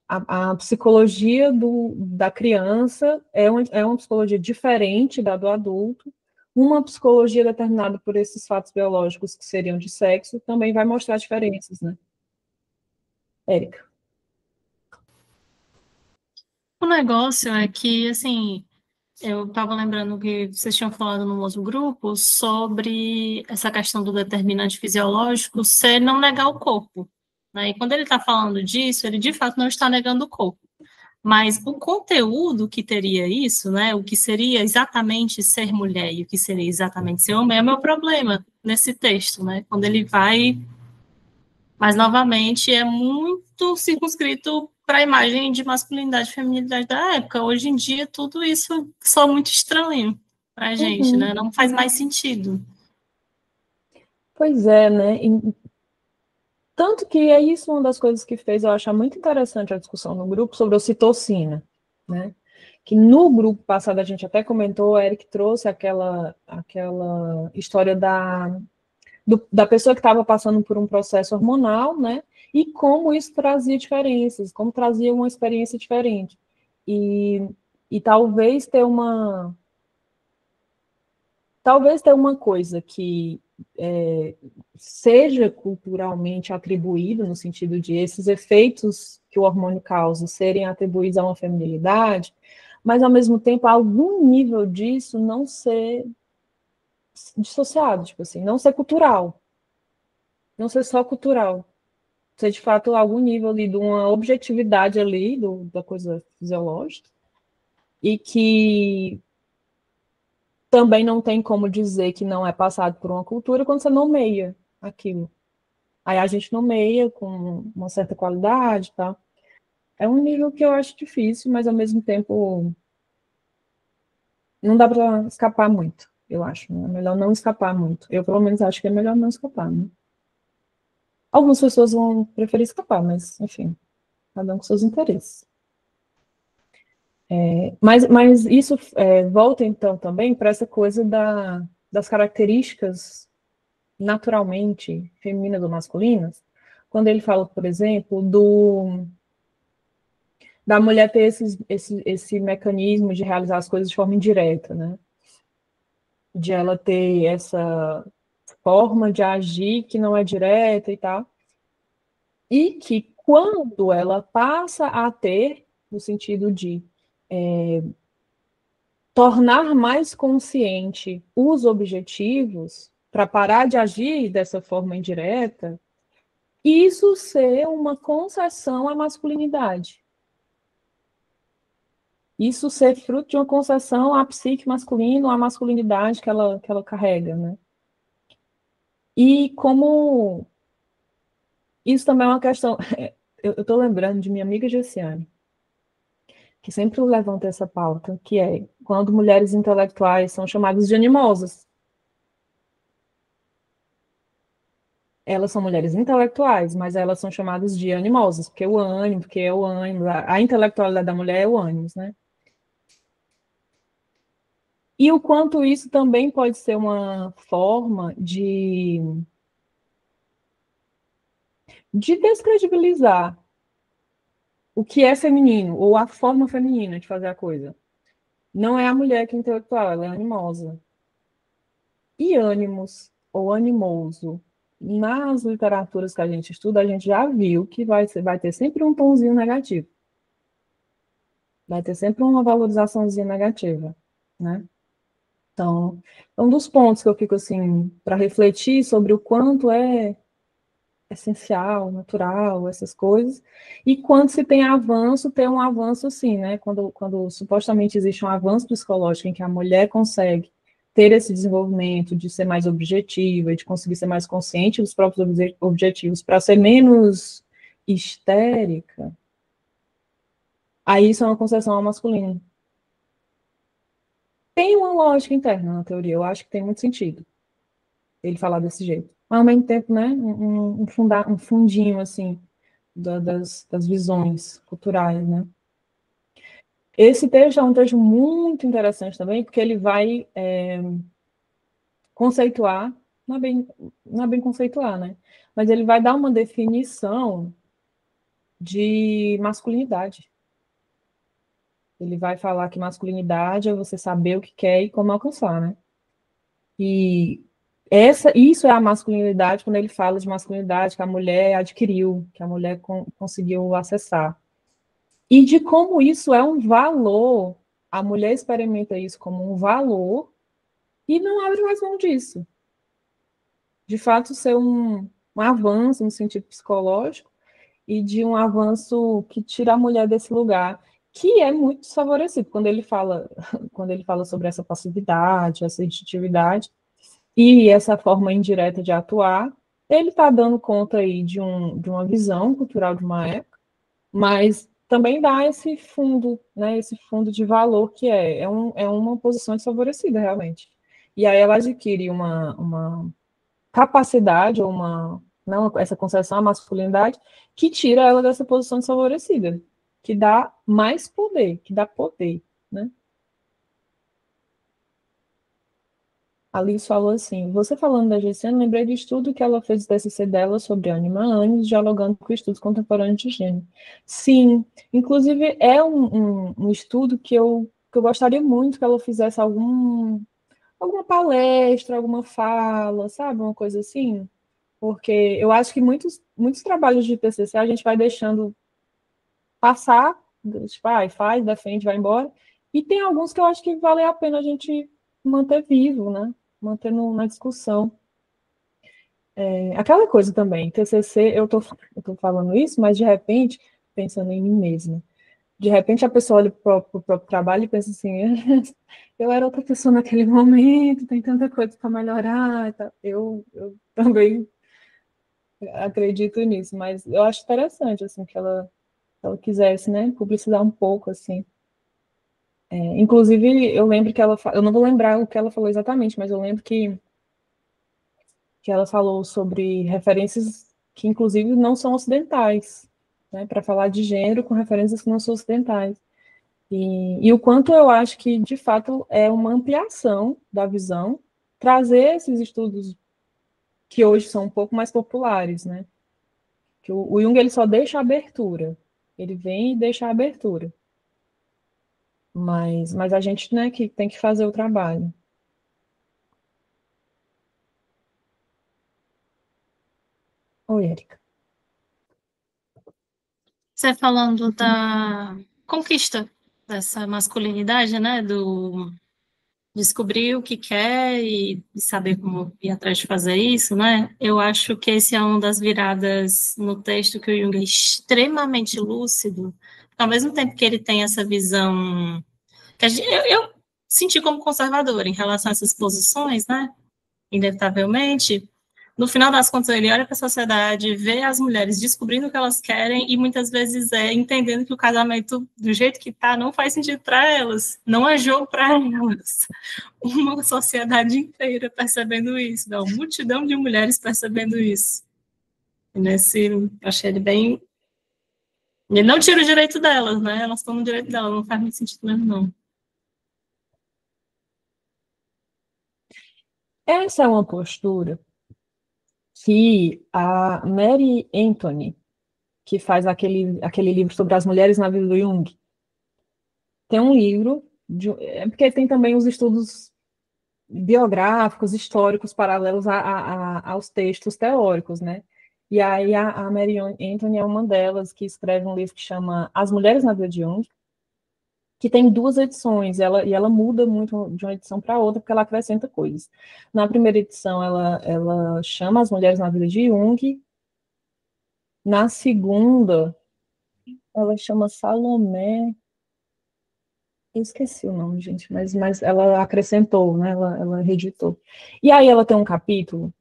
a psicologia da criança é uma psicologia diferente da do adulto, uma psicologia determinada por esses fatos biológicos que seriam de sexo também vai mostrar diferenças, né? Érica. O negócio é que, assim, eu estava lembrando que vocês tinham falado no outro grupo sobre essa questão do determinante fisiológico ser não negar o corpo, né? E quando ele está falando disso, ele de fato não está negando o corpo. Mas o conteúdo que teria isso, né? O que seria exatamente ser mulher e o que seria exatamente ser homem é o meu problema nesse texto, né? Quando ele vai. Mas, novamente, é muito circunscrito para a imagem de masculinidade e feminilidade da época. Hoje em dia, tudo isso soa muito estranho para a gente, né? Não faz mais sentido. Pois é, né? Tanto que é isso uma das coisas que fez eu achar muito interessante a discussão no grupo sobre ocitocina, né? Que no grupo passado a gente até comentou, o Eric trouxe aquela história da pessoa que estava passando por um processo hormonal, né? E como isso trazia diferenças, como trazia uma experiência diferente. E talvez ter uma coisa que seja culturalmente atribuído, no sentido de esses efeitos que o hormônio causa serem atribuídos a uma feminilidade, mas, ao mesmo tempo, algum nível disso não ser dissociado, tipo assim, não ser cultural, não ser só cultural, ser, de fato, algum nível ali de uma objetividade ali, da coisa fisiológica, e que também não tem como dizer que não é passado por uma cultura quando você nomeia aquilo. Aí a gente nomeia com uma certa qualidade, tá? É um nível que eu acho difícil, mas ao mesmo tempo não dá para escapar muito, eu acho. Né? É melhor não escapar muito. Eu, pelo menos, acho que é melhor não escapar, né? Algumas pessoas vão preferir escapar, mas, enfim, cada um com seus interesses. Mas isso volta, então, também para essa coisa das características naturalmente femininas ou masculinas, quando ele fala, por exemplo, da mulher ter esse mecanismo de realizar as coisas de forma indireta, né? De ela ter essa forma de agir que não é direta e tal. E que quando ela passa a ter, no sentido de tornar mais consciente os objetivos, para parar de agir dessa forma indireta, isso ser uma concessão à masculinidade. Isso ser fruto de uma concessão à psique masculina, à masculinidade que ela carrega, né? E como isso também é uma questão... Eu estou lembrando de minha amiga Gessiane, que sempre levanta essa pauta, que é quando mulheres intelectuais são chamadas de animosas. Elas são mulheres intelectuais, mas elas são chamadas de animosas, porque é o ânimo, a intelectualidade da mulher é o ânimo, né? E o quanto isso também pode ser uma forma de descredibilizar o que é feminino, ou a forma feminina de fazer a coisa. Não é a mulher que é intelectual, ela é animosa. E ânimos, ou animoso, nas literaturas que a gente estuda, a gente já viu que vai ter sempre um tomzinho negativo. Vai ter sempre uma valorizaçãozinha negativa, né? Então, é um dos pontos que eu fico assim, para refletir sobre o quanto é essencial, natural, essas coisas, e quando se tem avanço, tem um avanço assim, né? Quando supostamente existe um avanço psicológico em que a mulher consegue ter esse desenvolvimento de ser mais objetiva, de conseguir ser mais consciente dos próprios objetivos, para ser menos histérica, aí isso é uma concessão ao masculino. Tem uma lógica interna na teoria, eu acho que tem muito sentido ele falar desse jeito. Mas, ao mesmo tempo, né, um fundinho, assim, das visões culturais, né. Esse texto é um texto muito interessante também, porque ele vai conceituar, não é bem conceituar, né, mas ele vai dar uma definição de masculinidade. Ele vai falar que masculinidade é você saber o que quer e como alcançar, né. E isso é a masculinidade, quando ele fala de masculinidade que a mulher adquiriu, que a mulher conseguiu acessar. E de como isso é um valor, a mulher experimenta isso como um valor e não abre mais mão disso. De fato, ser um avanço no sentido psicológico e de um avanço que tira a mulher desse lugar, que é muito desfavorecido quando ele fala sobre essa passividade, essa instintividade, e essa forma indireta de atuar, ele está dando conta aí de uma visão cultural de uma época, mas também dá esse fundo, né, esse fundo de valor que é uma posição desfavorecida, realmente. E aí ela adquire uma capacidade, ou não, essa concessão à masculinidade, que tira ela dessa posição desfavorecida, que dá mais poder, que dá poder, né? A Liz falou assim, você falando da GCN, lembrei do estudo que ela fez do TCC dela sobre Anima Anis, dialogando com estudos contemporâneos de gênero. Sim, inclusive é um estudo que eu gostaria muito que ela fizesse alguma palestra, alguma fala, sabe, uma coisa assim, porque eu acho que muitos trabalhos de TCC a gente vai deixando passar, tipo, faz, defende, vai embora, e tem alguns que eu acho que vale a pena a gente manter vivo, né? Manter na discussão. Aquela coisa também, TCC, eu tô falando isso, mas de repente, pensando em mim mesma, de repente a pessoa olha para o próprio trabalho e pensa assim, eu era outra pessoa naquele momento, tem tanta coisa para melhorar, e tal. Eu também acredito nisso, mas eu acho interessante, assim, que ela quisesse, né, publicizar um pouco, assim. Inclusive, eu lembro que eu não vou lembrar o que ela falou exatamente, mas eu lembro que ela falou sobre referências que, inclusive, não são ocidentais, né, para falar de gênero com referências que não são ocidentais. E o quanto eu acho que, de fato, é uma ampliação da visão, trazer esses estudos que hoje são um pouco mais populares, né? Que o Jung ele só deixa a abertura, ele vem e deixa a abertura. Mas a gente, né, que tem que fazer o trabalho. Oi, Érica. Você falando da conquista dessa masculinidade, né, do descobrir o que quer e saber como ir atrás de fazer isso, né? Eu acho que esse é uma das viradas no texto que o Jung é extremamente lúcido, ao mesmo tempo que ele tem essa visão que eu senti como conservadora em relação a essas posições, né? Inevitavelmente, no final das contas, ele olha para a sociedade, vê as mulheres descobrindo o que elas querem e muitas vezes entendendo que o casamento, do jeito que está, não faz sentido para elas, não é jogo para elas. Uma sociedade inteira percebendo isso, uma multidão de mulheres percebendo isso. E achei ele bem... Ele não tira o direito delas, né? Elas estão no direito delas, não faz muito sentido mesmo, não. Essa é uma postura que a Mary Anthony, que faz aquele livro sobre as mulheres na vida do Jung, tem um livro, porque tem também os estudos biográficos, históricos, paralelos aos textos teóricos, né? E aí a Mary Anthony é uma delas que escreve um livro que chama As Mulheres na Vida de Jung, que tem 2 edições, e ela muda muito de uma edição para outra, porque ela acrescenta coisas. Na primeira edição, ela chama As Mulheres na Vida de Jung, na segunda, ela chama Salomé, eu esqueci o nome, gente, mas ela acrescentou, né? Ela reeditou. E aí ela tem um capítulo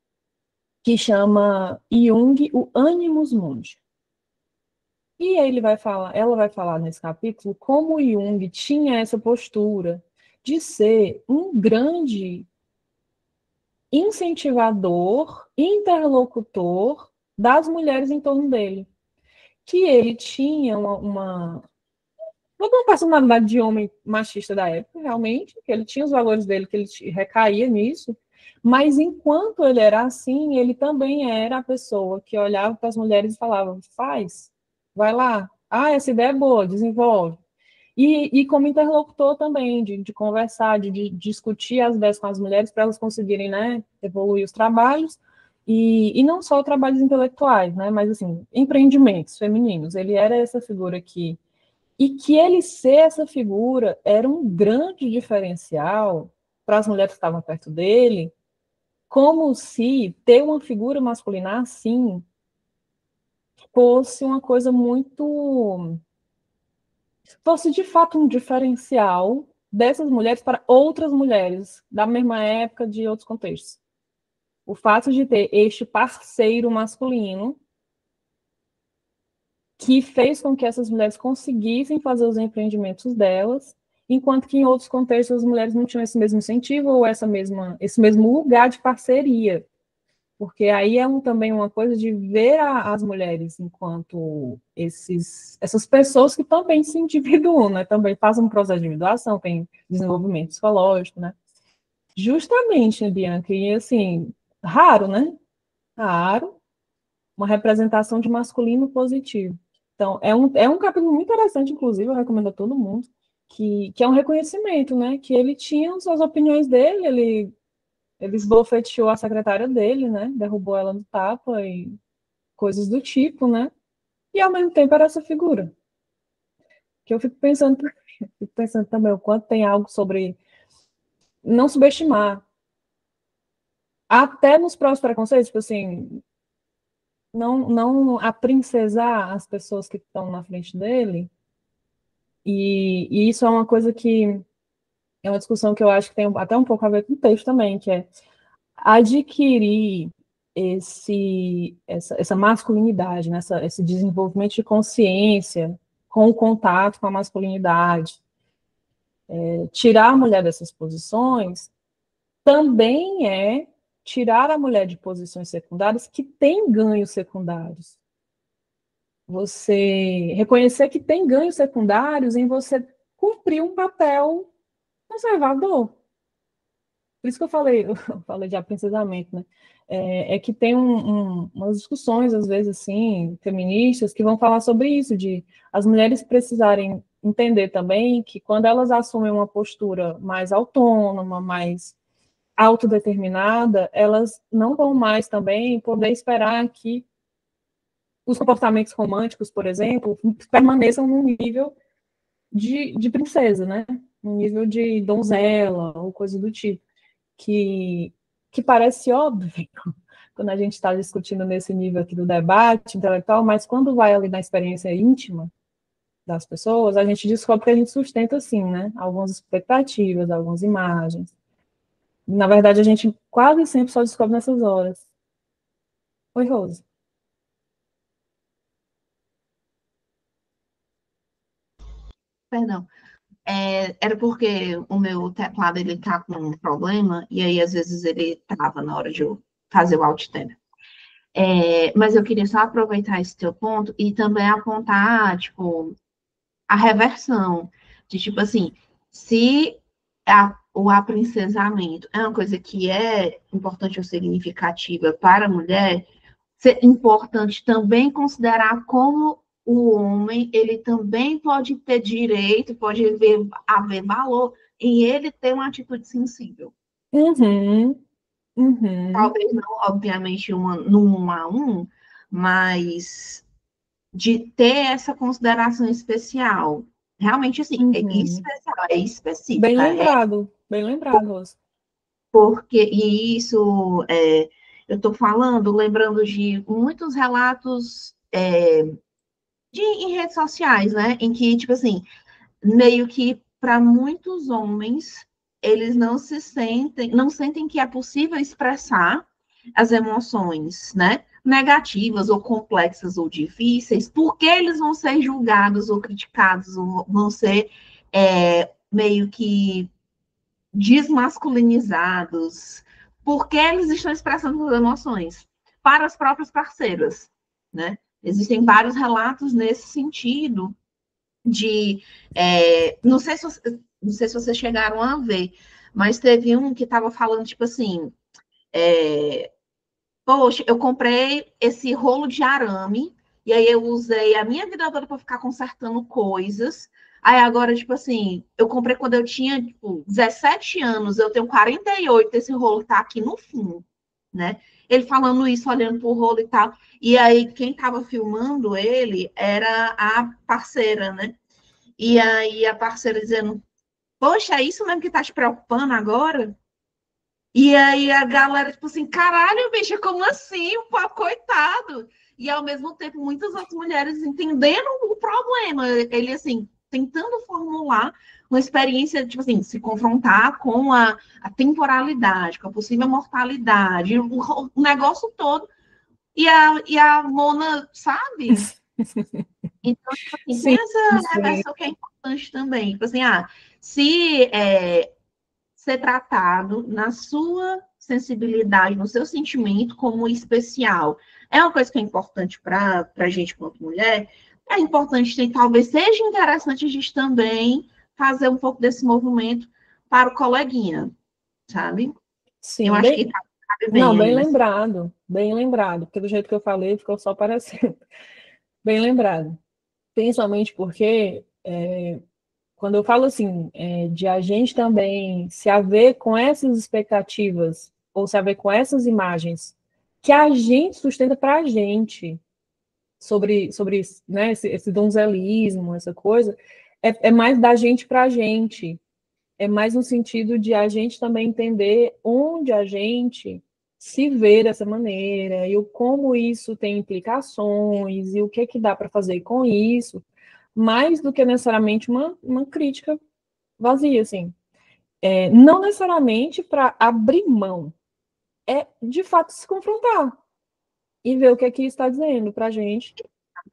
que chama Jung, o Animus Mundi. E aí ela vai falar nesse capítulo como Jung tinha essa postura de ser um grande incentivador, interlocutor das mulheres em torno dele. Que ele tinha uma personalidade de homem machista da época, realmente, que ele tinha os valores dele, que ele recaía nisso, mas enquanto ele era assim, ele também era a pessoa que olhava para as mulheres e falava, faz, vai lá, essa ideia é boa, desenvolve. E como interlocutor também, de conversar, de discutir as ideias com as mulheres para elas conseguirem, né, evoluir os trabalhos, e não só trabalhos intelectuais, né, mas assim, empreendimentos femininos. Ele era essa figura aqui. E que ele ser essa figura era um grande diferencial para as mulheres que estavam perto dele, como se ter uma figura masculina assim fosse uma coisa muito... fosse de fato um diferencial dessas mulheres para outras mulheres da mesma época, de outros contextos. O fato de ter este parceiro masculino que fez com que essas mulheres conseguissem fazer os empreendimentos delas, enquanto que em outros contextos as mulheres não tinham esse mesmo incentivo ou esse mesmo lugar de parceria. Porque aí também uma coisa de ver as mulheres enquanto essas pessoas que também se individuam, né? Também passam um processo de individuação, tem desenvolvimento psicológico, né? Justamente, Bianca, e assim, raro, né? Raro, uma representação de masculino positivo. Então, é um capítulo muito interessante, inclusive, eu recomendo a todo mundo, que é um reconhecimento, né? Que ele tinha as suas opiniões dele, ele esbofeteou a secretária dele, né? Derrubou ela no tapa e coisas do tipo, né? E ao mesmo tempo era essa figura. Que eu fico pensando também o quanto tem algo sobre não subestimar. Até nos próprios preconceitos, tipo assim, não aprincesar as pessoas que estão na frente dele. E isso é uma coisa que é uma discussão que eu acho que tem até um pouco a ver com o texto também, que é adquirir essa masculinidade, né, esse desenvolvimento de consciência com o contato com a masculinidade, tirar a mulher dessas posições, também é tirar a mulher de posições secundárias que têm ganhos secundários. Você reconhecer que tem ganhos secundários em você cumprir um papel conservador. Por isso que eu falei de aprincesamento, né? É que tem umas discussões, às vezes, assim, feministas, que vão falar sobre isso, de as mulheres precisarem entender também que quando elas assumem uma postura mais autônoma, mais autodeterminada, elas não vão mais também poder esperar que os comportamentos românticos, por exemplo, permaneçam num nível de princesa, né? Um nível de donzela, ou coisa do tipo. Que parece óbvio quando a gente está discutindo nesse nível aqui do debate intelectual, mas quando vai ali na experiência íntima das pessoas, a gente descobre que a gente sustenta, assim, né? Algumas expectativas, algumas imagens. Na verdade, a gente quase sempre só descobre nessas horas. Oi, Rose. Perdão. Era porque o meu teclado ele tá com um problema, e aí às vezes ele trava na hora de eu fazer o alt tab. Mas eu queria só aproveitar esse teu ponto e também apontar, tipo, a reversão. De tipo assim, se o aprincesamento é uma coisa que é importante ou significativa para a mulher, é importante também considerar como o homem, ele também pode ter direito, pode haver valor em ele ter uma atitude sensível. Uhum, uhum, Talvez não, obviamente, no 1 a 1, mas de ter essa consideração especial. Realmente, assim, é uhum. especial, é específica. Bem lembrado, Rose. Porque, e isso, eu estou falando, lembrando de muitos relatos em redes sociais, né? Em que, tipo assim, meio que para muitos homens, eles não sentem que é possível expressar as emoções, né? Negativas ou complexas ou difíceis, porque eles vão ser julgados ou criticados, ou vão ser meio que desmasculinizados, porque eles estão expressando as emoções para as próprias parceiras, né? Existem vários relatos nesse sentido de, não sei se vocês chegaram a ver, mas teve um que estava falando, tipo assim, poxa, eu comprei esse rolo de arame, e aí eu usei a minha vida toda para ficar consertando coisas. Aí agora, tipo assim, eu comprei quando eu tinha, tipo, 17 anos, eu tenho 48, esse rolo tá aqui no fim, né? Ele falando isso, olhando pro rolo e tal. E aí, quem tava filmando ele era a parceira, né? E aí a parceira dizendo, poxa, é isso mesmo que tá te preocupando agora? E aí a galera, tipo assim, caralho, bicho, como assim? O povo, coitado. E ao mesmo tempo, muitas outras mulheres entendendo o problema. Ele, assim, tentando formular uma experiência, tipo assim, se confrontar com a temporalidade, com a possível mortalidade, o negócio todo. E a Mona, sabe? Então, tipo assim, tem Sim, essa sim. reversão que é importante também. Tipo assim, se ser tratado na sua sensibilidade, no seu sentimento como especial, é uma coisa que é importante para a gente quanto mulher, é importante, talvez seja interessante a gente também fazer um pouco desse movimento para o coleguinha, sabe? Eu Sim, acho que bem, cabe não, bem aí nessa. bem lembrado, porque do jeito que eu falei, ficou só parecendo. Bem lembrado. Principalmente porque, quando eu falo assim, de a gente também se haver com essas expectativas, ou se haver com essas imagens, que a gente sustenta para a gente, sobre né, esse donzelismo, essa coisa, é mais da gente para a gente. É mais no sentido de a gente também entender onde a gente se vê dessa maneira e o como isso tem implicações e o que dá para fazer com isso, mais do que necessariamente uma crítica vazia, assim. Não necessariamente para abrir mão, é de fato se confrontar e ver o que isso está dizendo para a gente,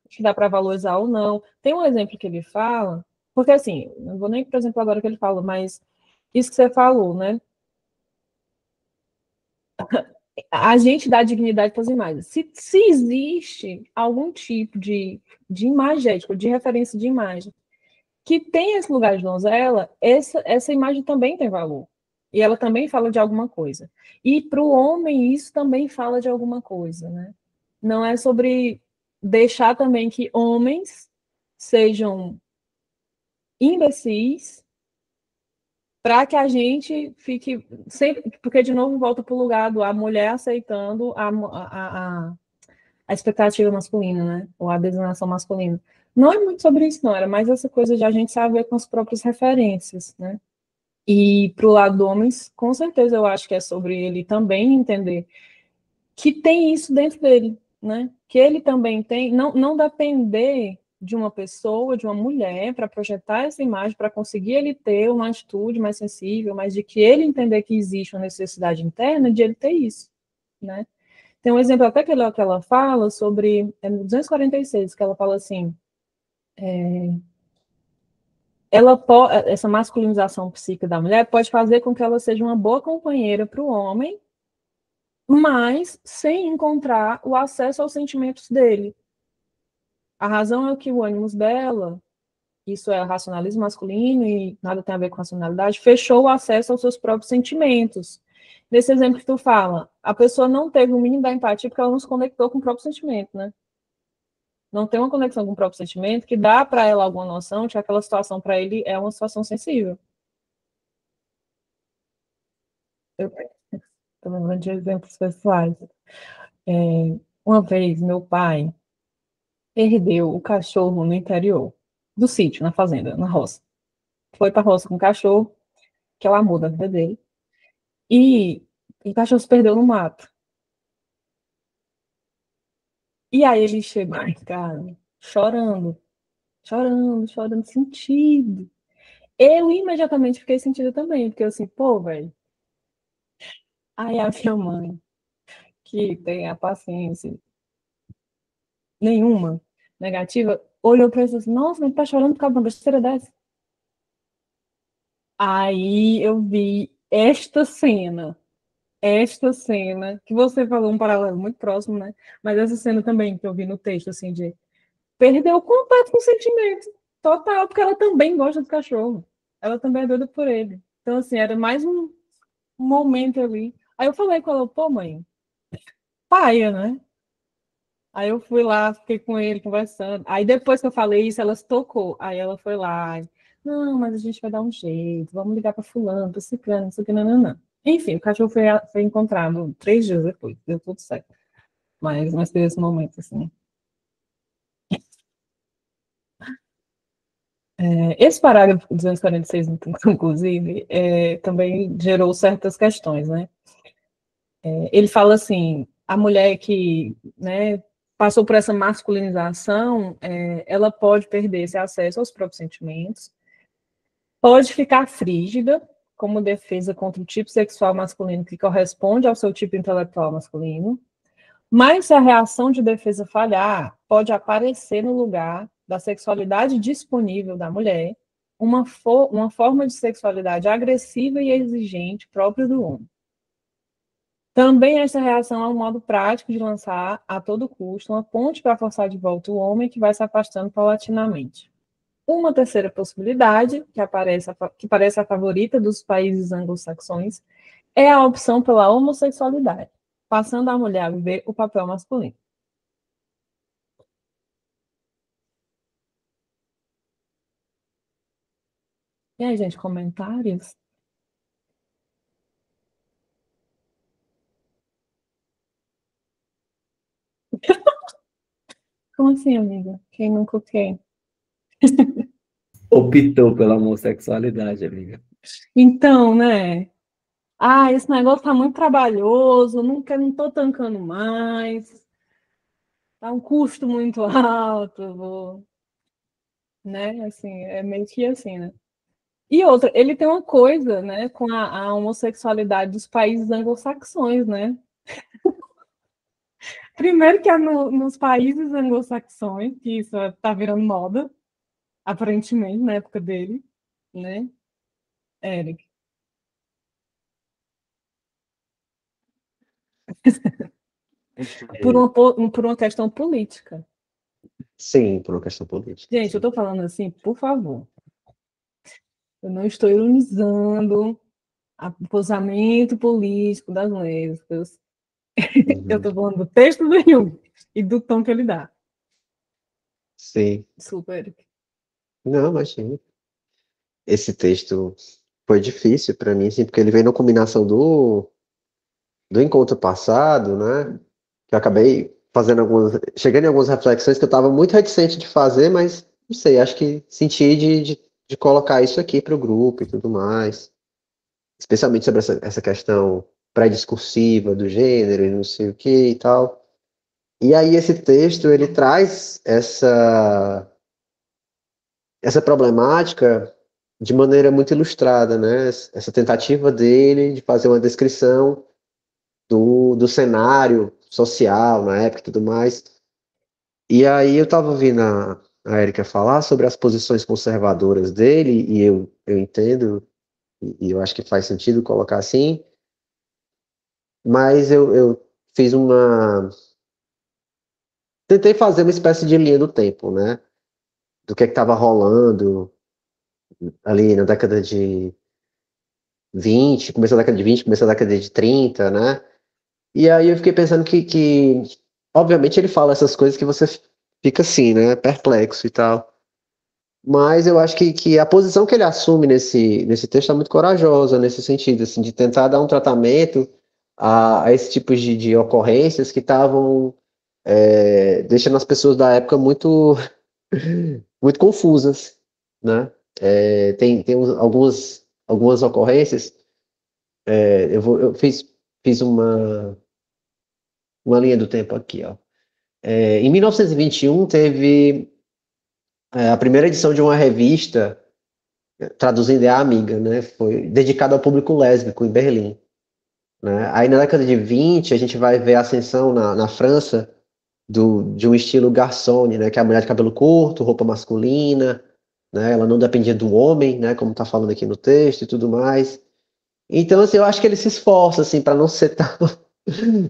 que dá para valorizar ou não. Tem um exemplo que ele fala, porque assim, não vou nem, por exemplo, agora que ele fala, mas isso que você falou, né? A gente dá dignidade para as imagens. Se existe algum tipo de imagético, de referência de imagem, que tem esse lugar de donzela, essa imagem também tem valor. E ela também fala de alguma coisa. E para o homem, isso também fala de alguma coisa, né? Não é sobre deixar também que homens sejam imbecis para que a gente fique sempre, porque de novo volta para o lugar do a mulher aceitando a expectativa masculina, né? Ou a designação masculina. Não é muito sobre isso, não, era mais essa coisa de a gente saber com as próprias referências, né? E para o lado do homens, com certeza eu acho que é sobre ele também entender que tem isso dentro dele, né? Que ele também tem, não depender de uma pessoa, de uma mulher, para projetar essa imagem, para conseguir ele ter uma atitude mais sensível, mas de que ele entender que existe uma necessidade interna de ele ter isso, né? Tem um exemplo até que ela fala sobre, no 246, que ela fala assim, essa masculinização psíquica da mulher pode fazer com que ela seja uma boa companheira para o homem, mas sem encontrar o acesso aos sentimentos dele. A razão é que o ânimos dela, isso é racionalismo masculino e nada tem a ver com racionalidade, fechou o acesso aos seus próprios sentimentos. Nesse exemplo que tu fala, a pessoa não teve o mínimo da empatia porque ela não se conectou com o próprio sentimento, né? Não tem uma conexão com o próprio sentimento que dá para ela alguma noção de que aquela situação para ele é uma situação sensível. Eu estou lembrando de exemplos pessoais. Uma vez, meu pai perdeu o cachorro no interior do sítio, na fazenda, na roça. Foi para a roça com o cachorro, que é o amor da vida dele, e o cachorro se perdeu no mato. E aí ele chegou em casa chorando, chorando, chorando, sentido. Eu imediatamente fiquei sentida também, porque eu assim, pô, velho. Aí a minha mãe, que tem a paciência nenhuma, negativa, olhou para ele e disse, nossa, mas tá chorando por causa de uma besteira dessa? Aí eu vi esta cena, que você falou um paralelo muito próximo, né? Mas essa cena também que eu vi no texto, assim, de perder o contato com o sentimento total, porque ela também gosta do cachorro. Ela também é doida por ele. Então, assim, era mais um momento ali. Aí eu falei com ela, pô, mãe, paia, né? Aí eu fui lá, fiquei com ele conversando. Aí depois que eu falei isso, ela se tocou. Aí ela foi lá, não, mas a gente vai dar um jeito, vamos ligar para fulano, para ciclano, não sei o que, não. Enfim, o cachorro foi encontrado 3 dias depois, deu tudo certo. Mas teve esse momento, assim. Esse parágrafo 246, inclusive, também gerou certas questões, né? Ele fala assim, a mulher que, né, passou por essa masculinização, ela pode perder esse acesso aos próprios sentimentos, pode ficar frígida, como defesa contra o tipo sexual masculino que corresponde ao seu tipo intelectual masculino, mas se a reação de defesa falhar, pode aparecer no lugar da sexualidade disponível da mulher uma forma de sexualidade agressiva e exigente própria do homem. Também essa reação é um modo prático de lançar, a todo custo, uma ponte para forçar de volta o homem que vai se afastando paulatinamente. Uma terceira possibilidade, que parece a favorita dos países anglo-saxões, é a opção pela homossexualidade, passando a mulher a viver o papel masculino. E aí, gente, comentários? Como assim, amiga? Quem nunca quem? Optou pela homossexualidade, amiga. Então, né? Ah, esse negócio tá muito trabalhoso, não tô tancando mais, tá um custo muito alto, né? Assim, é meio que assim, né? E outra, ele tem uma coisa, né, com a homossexualidade dos países anglo-saxões, né? Primeiro que é nos países anglo-saxões, que isso tá virando moda, aparentemente, na época dele, né, Eric? Por uma questão política. Sim, por uma questão política. Gente, eu tô falando assim, por favor. Eu não estou ironizando o posicionamento político das lésbicas. Eu estou falando do texto do Jung e do tom que ele dá. Sim. Desculpa, Eric. Não, imagina. Esse texto foi difícil para mim, assim, porque ele veio na combinação do encontro passado, né? Que eu acabei chegando em algumas reflexões que eu estava muito reticente de fazer, mas não sei, acho que senti de colocar isso aqui para o grupo e tudo mais, especialmente sobre essa questão pré-discursiva do gênero e não sei o que e tal. E aí esse texto ele traz essa problemática de maneira muito ilustrada, né? Essa tentativa dele de fazer uma descrição do cenário social na época e tudo mais. E aí eu estava ouvindo a Érica falar sobre as posições conservadoras dele, e eu entendo, e eu acho que faz sentido colocar assim, mas eu fiz uma... Tentei fazer uma espécie de linha do tempo, né? Do que estava rolando ali na década de 20, começo da década de 20, começo da década de 30, né? E aí eu fiquei pensando que obviamente ele fala essas coisas que você fica assim, né? Perplexo e tal. Mas eu acho que a posição que ele assume nesse texto é muito corajosa, nesse sentido, assim, de tentar dar um tratamento a esse tipo de ocorrências que estavam deixando as pessoas da época muito, muito confusas, né? Tem algumas ocorrências, eu fiz uma linha do tempo aqui, ó. Em 1921 teve a primeira edição de uma revista, traduzindo é a Amiga, né? Foi dedicada ao público lésbico em Berlim, né? Aí na década de 20 a gente vai ver a ascensão na França de um estilo garçonne, né? Que é a mulher de cabelo curto, roupa masculina, né? Ela não dependia do homem, né? Como tá falando aqui no texto e tudo mais. Então, assim, eu acho que ele se esforça, assim, para não ser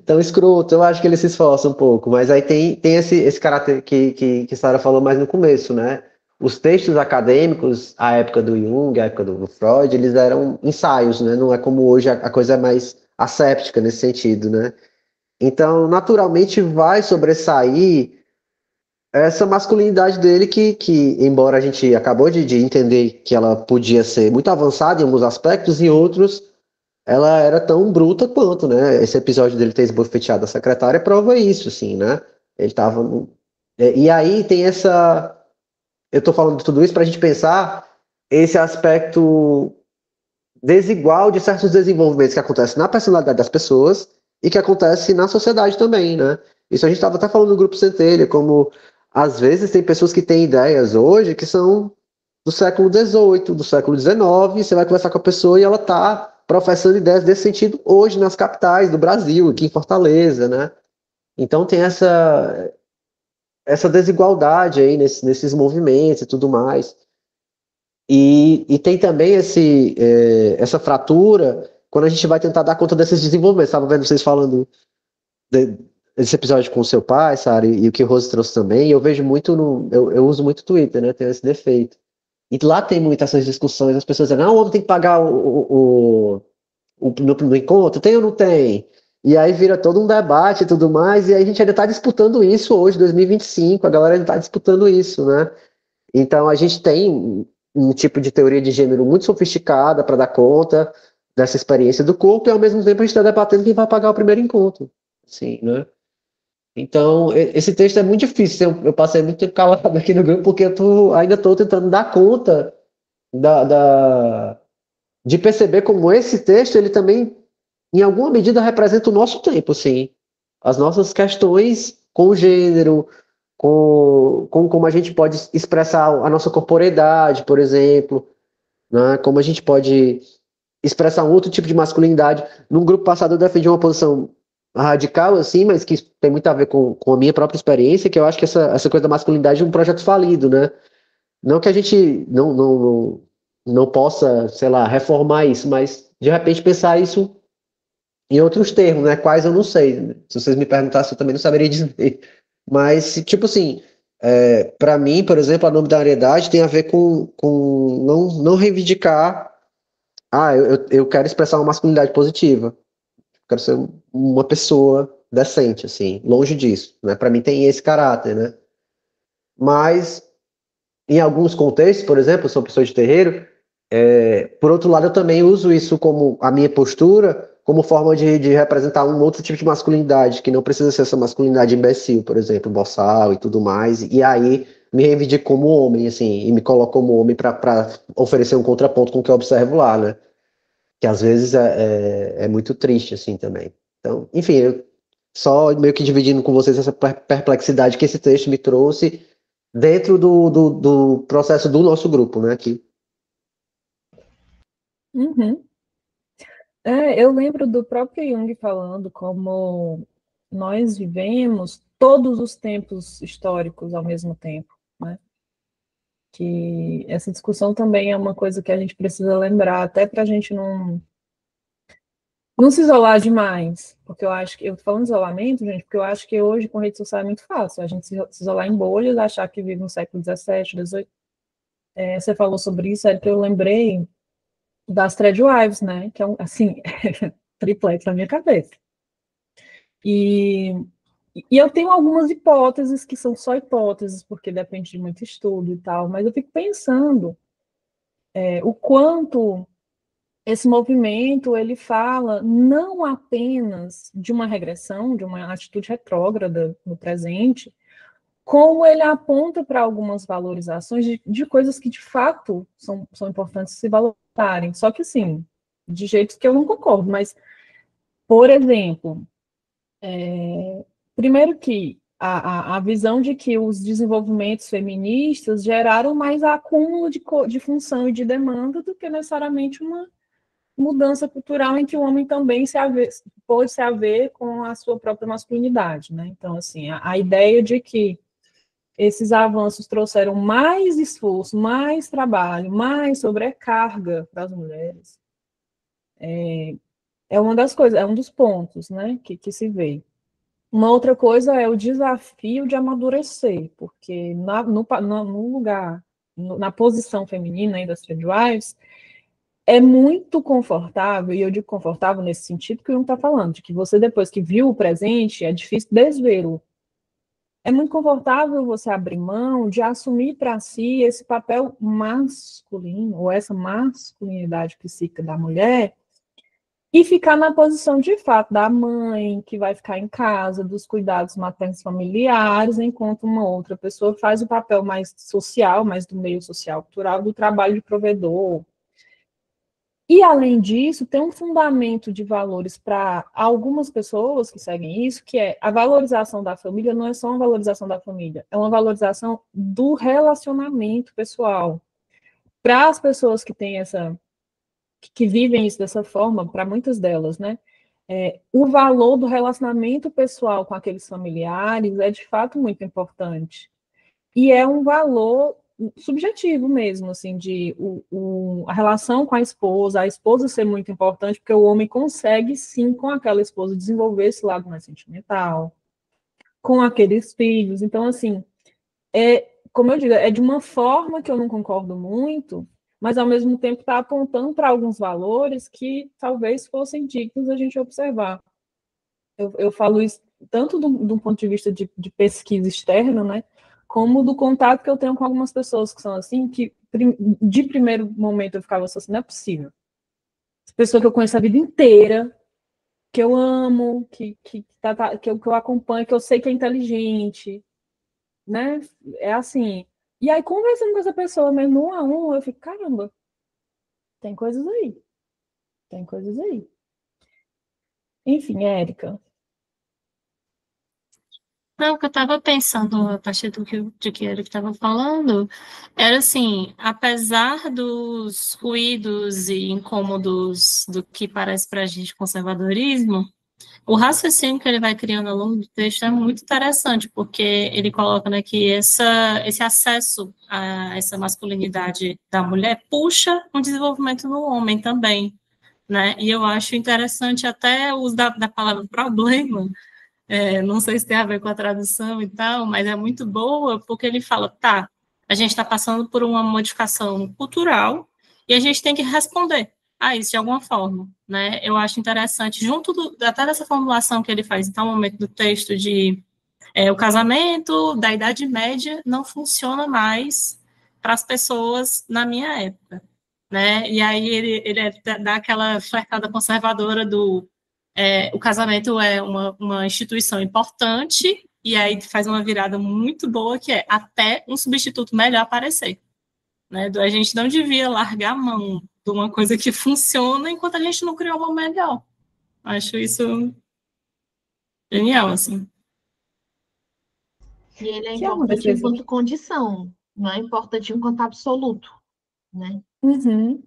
tão escroto. Eu acho que ele se esforça um pouco, mas aí tem esse caráter que Sarah falou mais no começo, né? Os textos acadêmicos, a época do Jung, a época do Freud, eles eram ensaios, né? Não é como hoje a coisa é mais asséptica nesse sentido, né? Então, naturalmente, vai sobressair essa masculinidade dele que embora a gente acabou de entender que ela podia ser muito avançada em alguns aspectos, em outros ela era tão bruta quanto, né? Esse episódio dele ter esbofeteado a secretária prova isso, assim, né? Ele tava. E aí tem essa. Eu tô falando de tudo isso para a gente pensar esse aspecto desigual de certos desenvolvimentos que acontecem na personalidade das pessoas e que acontece na sociedade também, né? Isso a gente estava até falando no grupo Centelha, como às vezes tem pessoas que têm ideias hoje que são do século XVIII, do século XIX, você vai conversar com a pessoa e ela está professando ideias desse sentido hoje nas capitais do Brasil, aqui em Fortaleza, né? Então tem essa desigualdade aí nesses movimentos e tudo mais. E tem também essa fratura quando a gente vai tentar dar conta desses desenvolvimentos. Estava vendo vocês falando desse episódio com o seu pai, Sara, e o que o Rose trouxe também. E eu vejo muito eu uso muito Twitter, né? Tem esse defeito. E lá tem muitas essas discussões, as pessoas dizem, não, o homem tem que pagar no encontro, tem ou não tem? E aí vira todo um debate e tudo mais, e aí a gente ainda está disputando isso hoje, 2025, a galera ainda está disputando isso, né? Então a gente tem um tipo de teoria de gênero muito sofisticada para dar conta dessa experiência do corpo, e ao mesmo tempo a gente está debatendo quem vai pagar o primeiro encontro, assim, né? Então, esse texto é muito difícil. Eu passei muito tempo calado aqui no grupo porque ainda estou tentando dar conta de perceber como esse texto ele também, em alguma medida, representa o nosso tempo, assim, as nossas questões com o gênero, com como a gente pode expressar a nossa corporeidade, por exemplo, né? Como a gente pode expressar um outro tipo de masculinidade. Num grupo passado eu defendi uma posição radical, assim, mas que tem muito a ver com a minha própria experiência, que eu acho que essa coisa da masculinidade é um projeto falido, né? Não que a gente não possa, sei lá, reformar isso, mas de repente pensar isso em outros termos, né? Quais eu não sei. Se vocês me perguntassem, eu também não saberia dizer. Mas, tipo assim, para mim, por exemplo, a nominalidade tem a ver com não reivindicar. Ah, eu quero expressar uma masculinidade positiva. Quero ser uma pessoa decente, assim, longe disso, né? Para mim tem esse caráter, né? Mas em alguns contextos, por exemplo, eu sou pessoa de terreiro, por outro lado, eu também uso isso como a minha postura, como forma de representar um outro tipo de masculinidade, que não precisa ser essa masculinidade imbecil, por exemplo, boçal e tudo mais, e aí me reivindico como homem, assim, e me coloco como homem para oferecer um contraponto com o que eu observo lá, né? Que às vezes é muito triste, assim, também. Então, enfim, eu só meio que dividindo com vocês essa perplexidade que esse texto me trouxe dentro do processo do nosso grupo, né? Aqui. Uhum. Eu lembro do próprio Jung falando como nós vivemos todos os tempos históricos ao mesmo tempo, né? Que essa discussão também é uma coisa que a gente precisa lembrar, até para a gente não se isolar demais, porque eu acho que, eu tô falando de isolamento, gente, porque eu acho que hoje com rede social é muito fácil, a gente se isolar em bolhas, achar que vive no século XVII, XVIII. Você falou sobre isso, é que eu lembrei das Threadwives, né, que é assim, triplex na minha cabeça. E eu tenho algumas hipóteses que são só hipóteses, porque depende de muito estudo e tal, mas eu fico pensando o quanto esse movimento ele fala não apenas de uma regressão, de uma atitude retrógrada no presente, como ele aponta para algumas valorizações de coisas que de fato são importantes se valorizarem. Só que sim, de jeitos que eu não concordo, mas, por exemplo, primeiro que a visão de que os desenvolvimentos feministas geraram mais acúmulo de função e de demanda do que necessariamente uma mudança cultural em que o homem também pode se haver com a sua própria masculinidade, né? Então, assim, a ideia de que esses avanços trouxeram mais esforço, mais trabalho, mais sobrecarga para as mulheres, é uma das coisas, é um dos pontos, né, que se vê. Uma outra coisa é o desafio de amadurecer, porque no lugar, na posição feminina aí das Threadwives, é muito confortável, e eu digo confortável nesse sentido que o Jung está falando, de que você, depois que viu o presente, é difícil desvê-lo. É muito confortável você abrir mão de assumir para si esse papel masculino, ou essa masculinidade psíquica da mulher, e ficar na posição de fato da mãe, que vai ficar em casa, dos cuidados maternos familiares, enquanto uma outra pessoa faz o papel mais social, mais do meio social cultural, do trabalho de provedor. E, além disso, tem um fundamento de valores para algumas pessoas que seguem isso, que é a valorização da família não é só uma valorização da família, é uma valorização do relacionamento pessoal. Para as pessoas que têm que vivem isso dessa forma, para muitas delas, né? O valor do relacionamento pessoal com aqueles familiares é de fato muito importante. E é um valor subjetivo mesmo, assim, de a relação com a esposa ser muito importante, porque o homem consegue, sim, com aquela esposa, desenvolver esse lado mais sentimental, com aqueles filhos. Então, assim, como eu digo, é de uma forma que eu não concordo muito, mas, ao mesmo tempo, está apontando para alguns valores que talvez fossem dignos a gente observar. Eu falo isso tanto de um ponto de vista de pesquisa externa, né, como do contato que eu tenho com algumas pessoas que são assim, que de primeiro momento eu ficava assim, não é possível. Essa pessoa que eu conheço a vida inteira, que eu amo, que eu acompanho, que eu sei que é inteligente, né? É assim. E aí, conversando com essa pessoa, mesmo um a um, eu fico, caramba, tem coisas aí. Tem coisas aí. Enfim, Érica. Não, o que eu estava pensando, a partir de que ele estava falando, era assim, apesar dos ruídos e incômodos do que parece para a gente conservadorismo, o raciocínio que ele vai criando ao longo do texto é muito interessante, porque ele coloca, né, que esse acesso a essa masculinidade da mulher puxa um desenvolvimento no homem também, né? E eu acho interessante até o uso da palavra problema, não sei se tem a ver com a tradução e tal, mas é muito boa, porque ele fala, tá, a gente está passando por uma modificação cultural e a gente tem que responder a isso de alguma forma, né? Eu acho interessante, junto até dessa formulação que ele faz em tal momento do texto de o casamento da Idade Média não funciona mais para as pessoas na minha época, né? E aí ele dá aquela flertada conservadora do o casamento é uma instituição importante, e aí faz uma virada muito boa, que é até um substituto melhor aparecer. Né? A gente não devia largar a mão de uma coisa que funciona enquanto a gente não criou uma melhor. Acho isso genial, assim. E ele é Que é uma importante defesa. enquanto condição, não é importante enquanto absoluto, né? Uhum.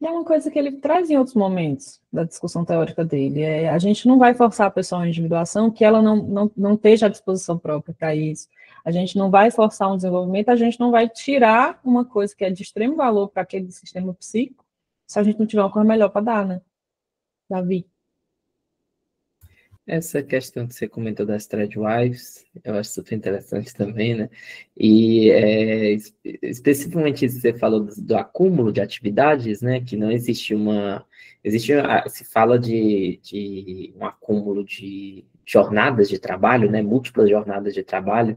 E é uma coisa que ele traz em outros momentos da discussão teórica dele. A gente não vai forçar a pessoa a uma individuação que ela não esteja à disposição própria para isso. A gente não vai forçar um desenvolvimento, a gente não vai tirar uma coisa que é de extremo valor para aquele sistema psíquico, se a gente não tiver uma coisa melhor para dar, né, Davi? Essa questão que você comentou das threadwives, eu acho super interessante também, né? E especificamente isso que você falou do acúmulo de atividades, né? Que não existe uma... se fala de um acúmulo de jornadas de trabalho, né? Múltiplas jornadas de trabalho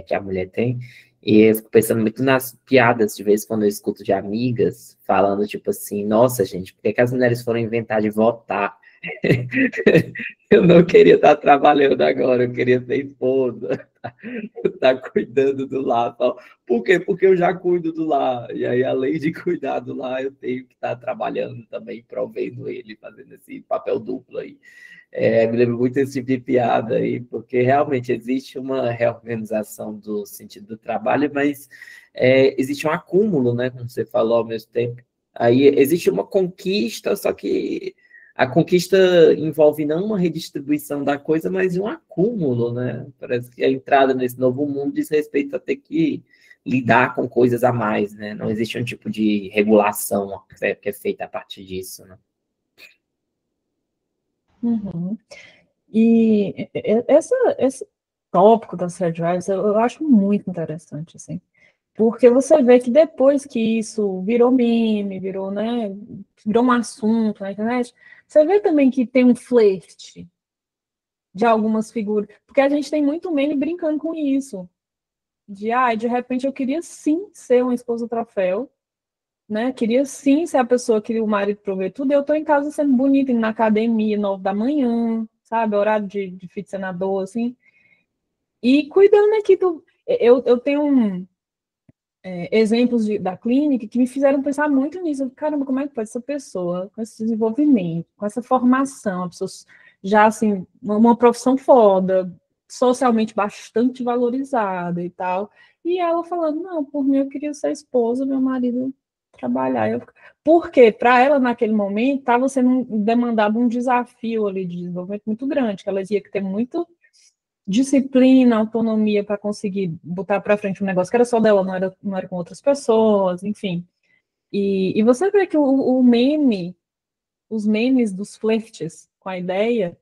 que a mulher tem. E eu fico pensando muito nas piadas, de vez em quando eu escuto de amigas falando, tipo assim, nossa, gente, por que as mulheres foram inventar de votar? Eu não queria estar trabalhando agora, eu queria ser esposa, estar cuidando do lar. Por quê? Porque eu já cuido do lar. E aí, além de cuidar do lar, eu tenho que estar trabalhando também, provendo ele, fazendo esse papel duplo aí. Me lembro muito desse tipo de piada aí, porque realmente existe uma reorganização do sentido do trabalho, mas existe um acúmulo, né, como você falou ao mesmo tempo. Aí existe uma conquista, só que a conquista envolve não uma redistribuição da coisa, mas um acúmulo, né? Parece que a entrada nesse novo mundo diz respeito a ter que lidar com coisas a mais, né? Não existe um tipo de regulação que é feita a partir disso, né? Uhum. E esse tópico das thread drives eu acho muito interessante, assim, porque você vê que depois que isso virou meme, virou, né, virou um assunto na internet, você vê também que tem um flerte de algumas figuras, porque a gente tem muito meme brincando com isso, de repente eu queria sim ser uma esposa troféu, né, queria sim ser a pessoa que o marido provê tudo, e eu tô em casa sendo bonita, indo na academia, 9 da manhã, sabe, horário de filho de senador, assim, e cuidando aqui do... Eu tenho exemplos da clínica que me fizeram pensar muito nisso. Caramba, como é que pode essa pessoa, com esse desenvolvimento, com essa formação, a pessoa já assim, uma profissão foda, socialmente bastante valorizada e tal, e ela falando, não, por mim eu queria ser esposa, meu marido trabalhar. Porque para ela, naquele momento, estava sendo demandado um desafio ali de desenvolvimento muito grande, que ela ia ter muito disciplina, autonomia para conseguir botar para frente um negócio que era só dela, não era com outras pessoas, enfim. E você vê que o meme, os memes dos flertes com a ideia,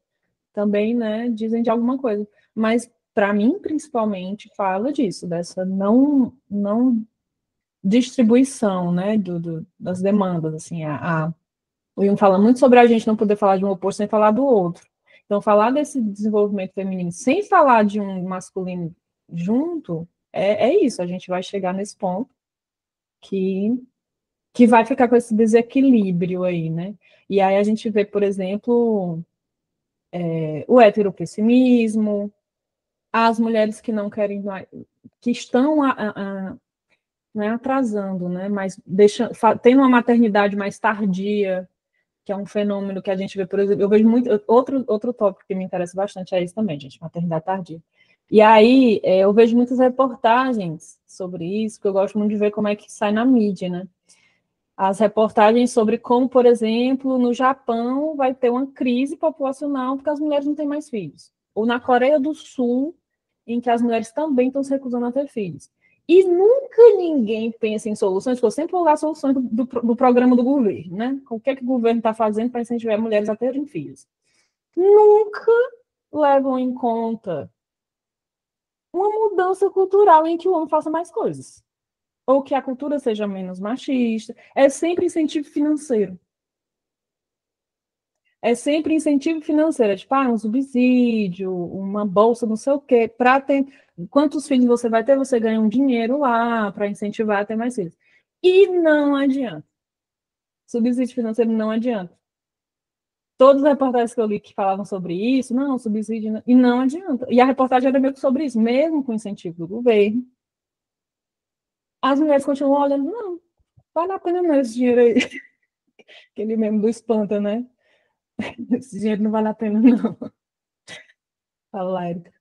também, né, dizem de alguma coisa. Mas, para mim, principalmente, fala disso, dessa não distribuição, né, das demandas, assim, o Jung fala muito sobre a gente não poder falar de um oposto sem falar do outro. Então, falar desse desenvolvimento feminino sem falar de um masculino junto, é isso, a gente vai chegar nesse ponto que vai ficar com esse desequilíbrio aí, né? E aí a gente vê, por exemplo, o heteropessimismo, as mulheres que não querem mais, que estão não é atrasando, né? Mas tendo uma maternidade mais tardia, que é um fenômeno que a gente vê, por exemplo, eu vejo muito, outro tópico que me interessa bastante é isso também, gente, maternidade tardia. E aí, eu vejo muitas reportagens sobre isso, que eu gosto muito de ver como é que sai na mídia, né? As reportagens sobre como, por exemplo, no Japão vai ter uma crise populacional porque as mulheres não têm mais filhos. Ou na Coreia do Sul, em que as mulheres também estão se recusando a ter filhos. E nunca ninguém pensa em soluções, porque eu sempre vou lá soluções do programa do governo, né? O que é que o governo está fazendo para incentivar mulheres a terem filhos? Nunca levam em conta uma mudança cultural em que o homem faça mais coisas. Ou que a cultura seja menos machista. É sempre incentivo financeiro. É sempre incentivo financeiro, tipo, um subsídio, uma bolsa, não sei o quê, para ter. Quantos filhos você vai ter, você ganha um dinheiro lá para incentivar a ter mais filhos. E não adianta. Subsídio financeiro não adianta. Todas as reportagens que eu li que falavam sobre isso, não, subsídio, e não adianta. E a reportagem era meio que sobre isso, mesmo com incentivo do governo. As mulheres continuam olhando, não, vale a pena não esse dinheiro aí. Aquele mesmo do espanta, né? Esse dinheiro não vale a pena, não. Fala, Érica.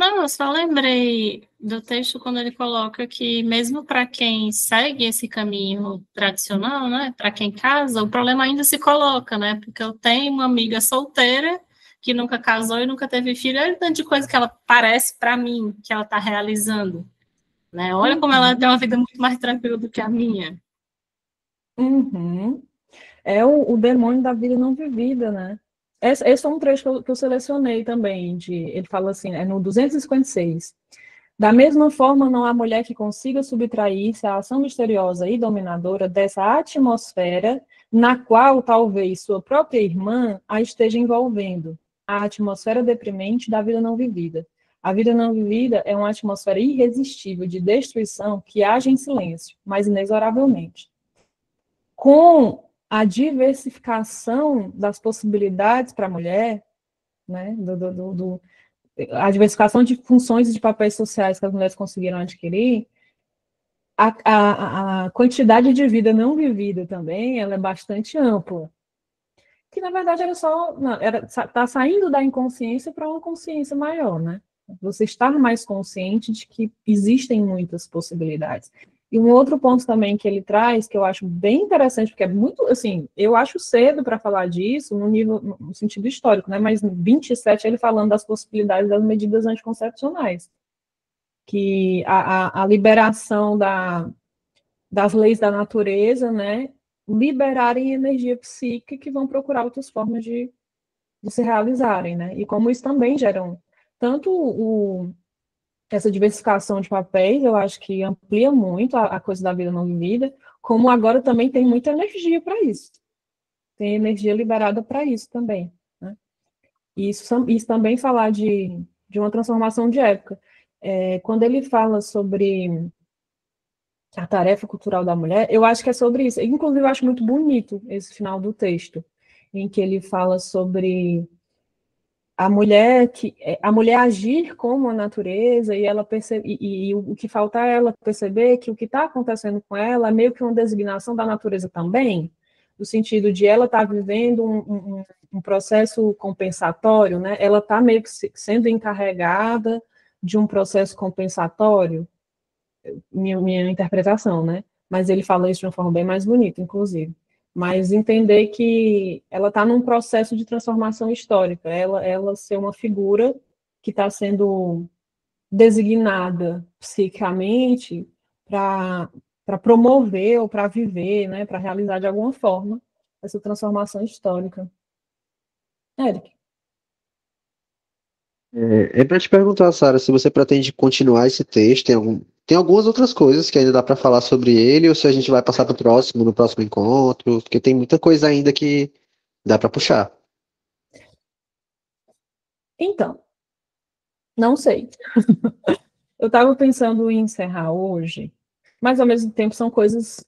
Não, eu só lembrei do texto quando ele coloca que mesmo para quem segue esse caminho tradicional, né, para quem casa, o problema ainda se coloca, né, porque eu tenho uma amiga solteira que nunca casou e nunca teve filho, olha o tanto de coisa que ela parece para mim que ela está realizando, né? Olha como ela tem uma vida muito mais tranquila do que a minha. Uhum. É o demônio da vida não vivida, né? Esse é um trecho que eu selecionei também, ele fala assim, é no 256. Da mesma forma, não há mulher que consiga subtrair-se à ação misteriosa e dominadora dessa atmosfera na qual talvez sua própria irmã a esteja envolvendo, a atmosfera deprimente da vida não vivida. A vida não vivida é uma atmosfera irresistível de destruição que age em silêncio, mas inexoravelmente. Com a diversificação das possibilidades para a mulher, né, a diversificação de funções e de papéis sociais que as mulheres conseguiram adquirir, a quantidade de vida não vivida também, ela é bastante ampla. Que, na verdade, tá saindo da inconsciência para uma consciência maior, né? Você estar mais consciente de que existem muitas possibilidades. E um outro ponto também que ele traz, que eu acho bem interessante, porque é muito, assim, eu acho cedo para falar disso, no sentido histórico, né? Mas no 27 ele falando das possibilidades das medidas anticoncepcionais, que a liberação das leis da natureza, né? Liberarem energia psíquica que vão procurar outras formas de se realizarem, né? E como isso também geram tanto essa diversificação de papéis, eu acho que amplia muito a coisa da vida não vivida, como agora também tem muita energia para isso. Tem energia liberada para isso também, né? E isso também falar de uma transformação de época. Quando ele fala sobre a tarefa cultural da mulher, eu acho que é sobre isso. Inclusive, eu acho muito bonito esse final do texto, em que ele fala sobre a mulher agir como a natureza e ela percebe, e o que falta é ela perceber que o que está acontecendo com ela é meio que uma designação da natureza também, no sentido de ela estar vivendo um processo compensatório, né? Ela está meio que sendo encarregada de um processo compensatório, minha interpretação, né? Mas ele fala isso de uma forma bem mais bonita, inclusive. Mas entender que ela está num processo de transformação histórica, ela ser uma figura que está sendo designada psicamente para promover ou para viver, né? Para realizar de alguma forma essa transformação histórica. Eric. Para te perguntar, Sara, se você pretende continuar esse texto, tem algumas outras coisas que ainda dá para falar sobre ele, ou se a gente vai passar para o próximo, no próximo encontro, porque tem muita coisa ainda que dá para puxar. Então, não sei. Eu estava pensando em encerrar hoje, mas ao mesmo tempo são coisas,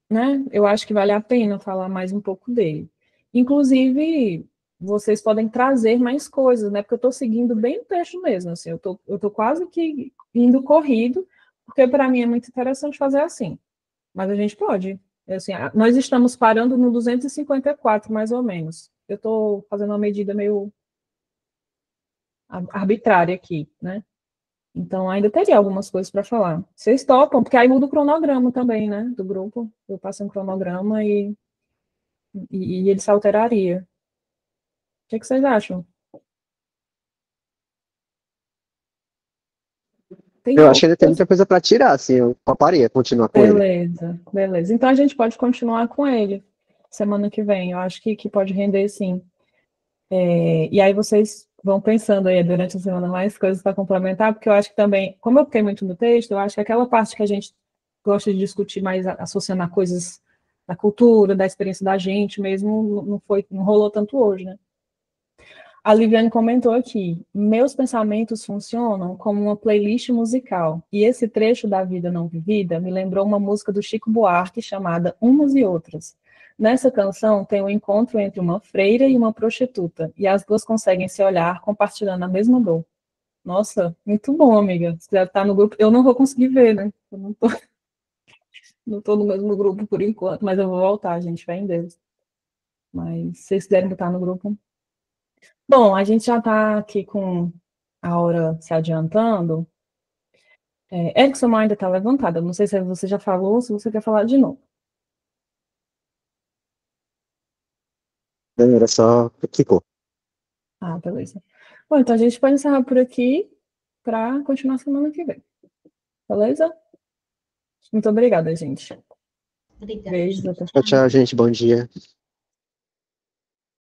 né? Eu acho que vale a pena falar mais um pouco dele. Inclusive, vocês podem trazer mais coisas, né? Porque eu estou seguindo bem o texto mesmo, assim, eu tô quase que indo corrido, porque para mim é muito interessante fazer assim. Mas a gente pode. Assim, nós estamos parando no 254, mais ou menos. Eu estou fazendo uma medida meio arbitrária aqui, né? Então, ainda teria algumas coisas para falar. Vocês topam, porque aí muda o cronograma também, né? Do grupo. Eu passo um cronograma e ele se alteraria. O que vocês acham? Tem Eu acho que ainda tem poucas. muita coisa para tirar, assim, eu toparia continuar com ele. Beleza, beleza. Então a gente pode continuar com ele semana que vem. Eu acho que pode render sim. E aí vocês vão pensando aí durante a semana mais coisas para complementar, porque eu acho que também, como eu fiquei muito no texto, eu acho que aquela parte que a gente gosta de discutir mais associando a coisas da cultura, da experiência da gente mesmo, não rolou tanto hoje, né? A Liviane comentou aqui: meus pensamentos funcionam como uma playlist musical, e esse trecho da vida não vivida me lembrou uma música do Chico Buarque chamada Umas e Outras. Nessa canção tem um encontro entre uma freira e uma prostituta, e as duas conseguem se olhar compartilhando a mesma dor. Nossa, muito bom, amiga. Se quiser estar no grupo, eu não vou conseguir ver, né? Eu não tô no mesmo grupo por enquanto, mas eu vou voltar, gente, fé em Deus. Mas se vocês quiserem botar no grupo. Bom, a gente já está aqui com a hora se adiantando. Erickson ainda está levantada. Não sei se você já falou, se você quer falar de novo. Era só ficou. Ah, beleza. Bom, então a gente pode encerrar por aqui para continuar semana que vem. Beleza? Muito obrigada, gente. Obrigada. Beijos, até Tchau, tchau, gente. Bom dia.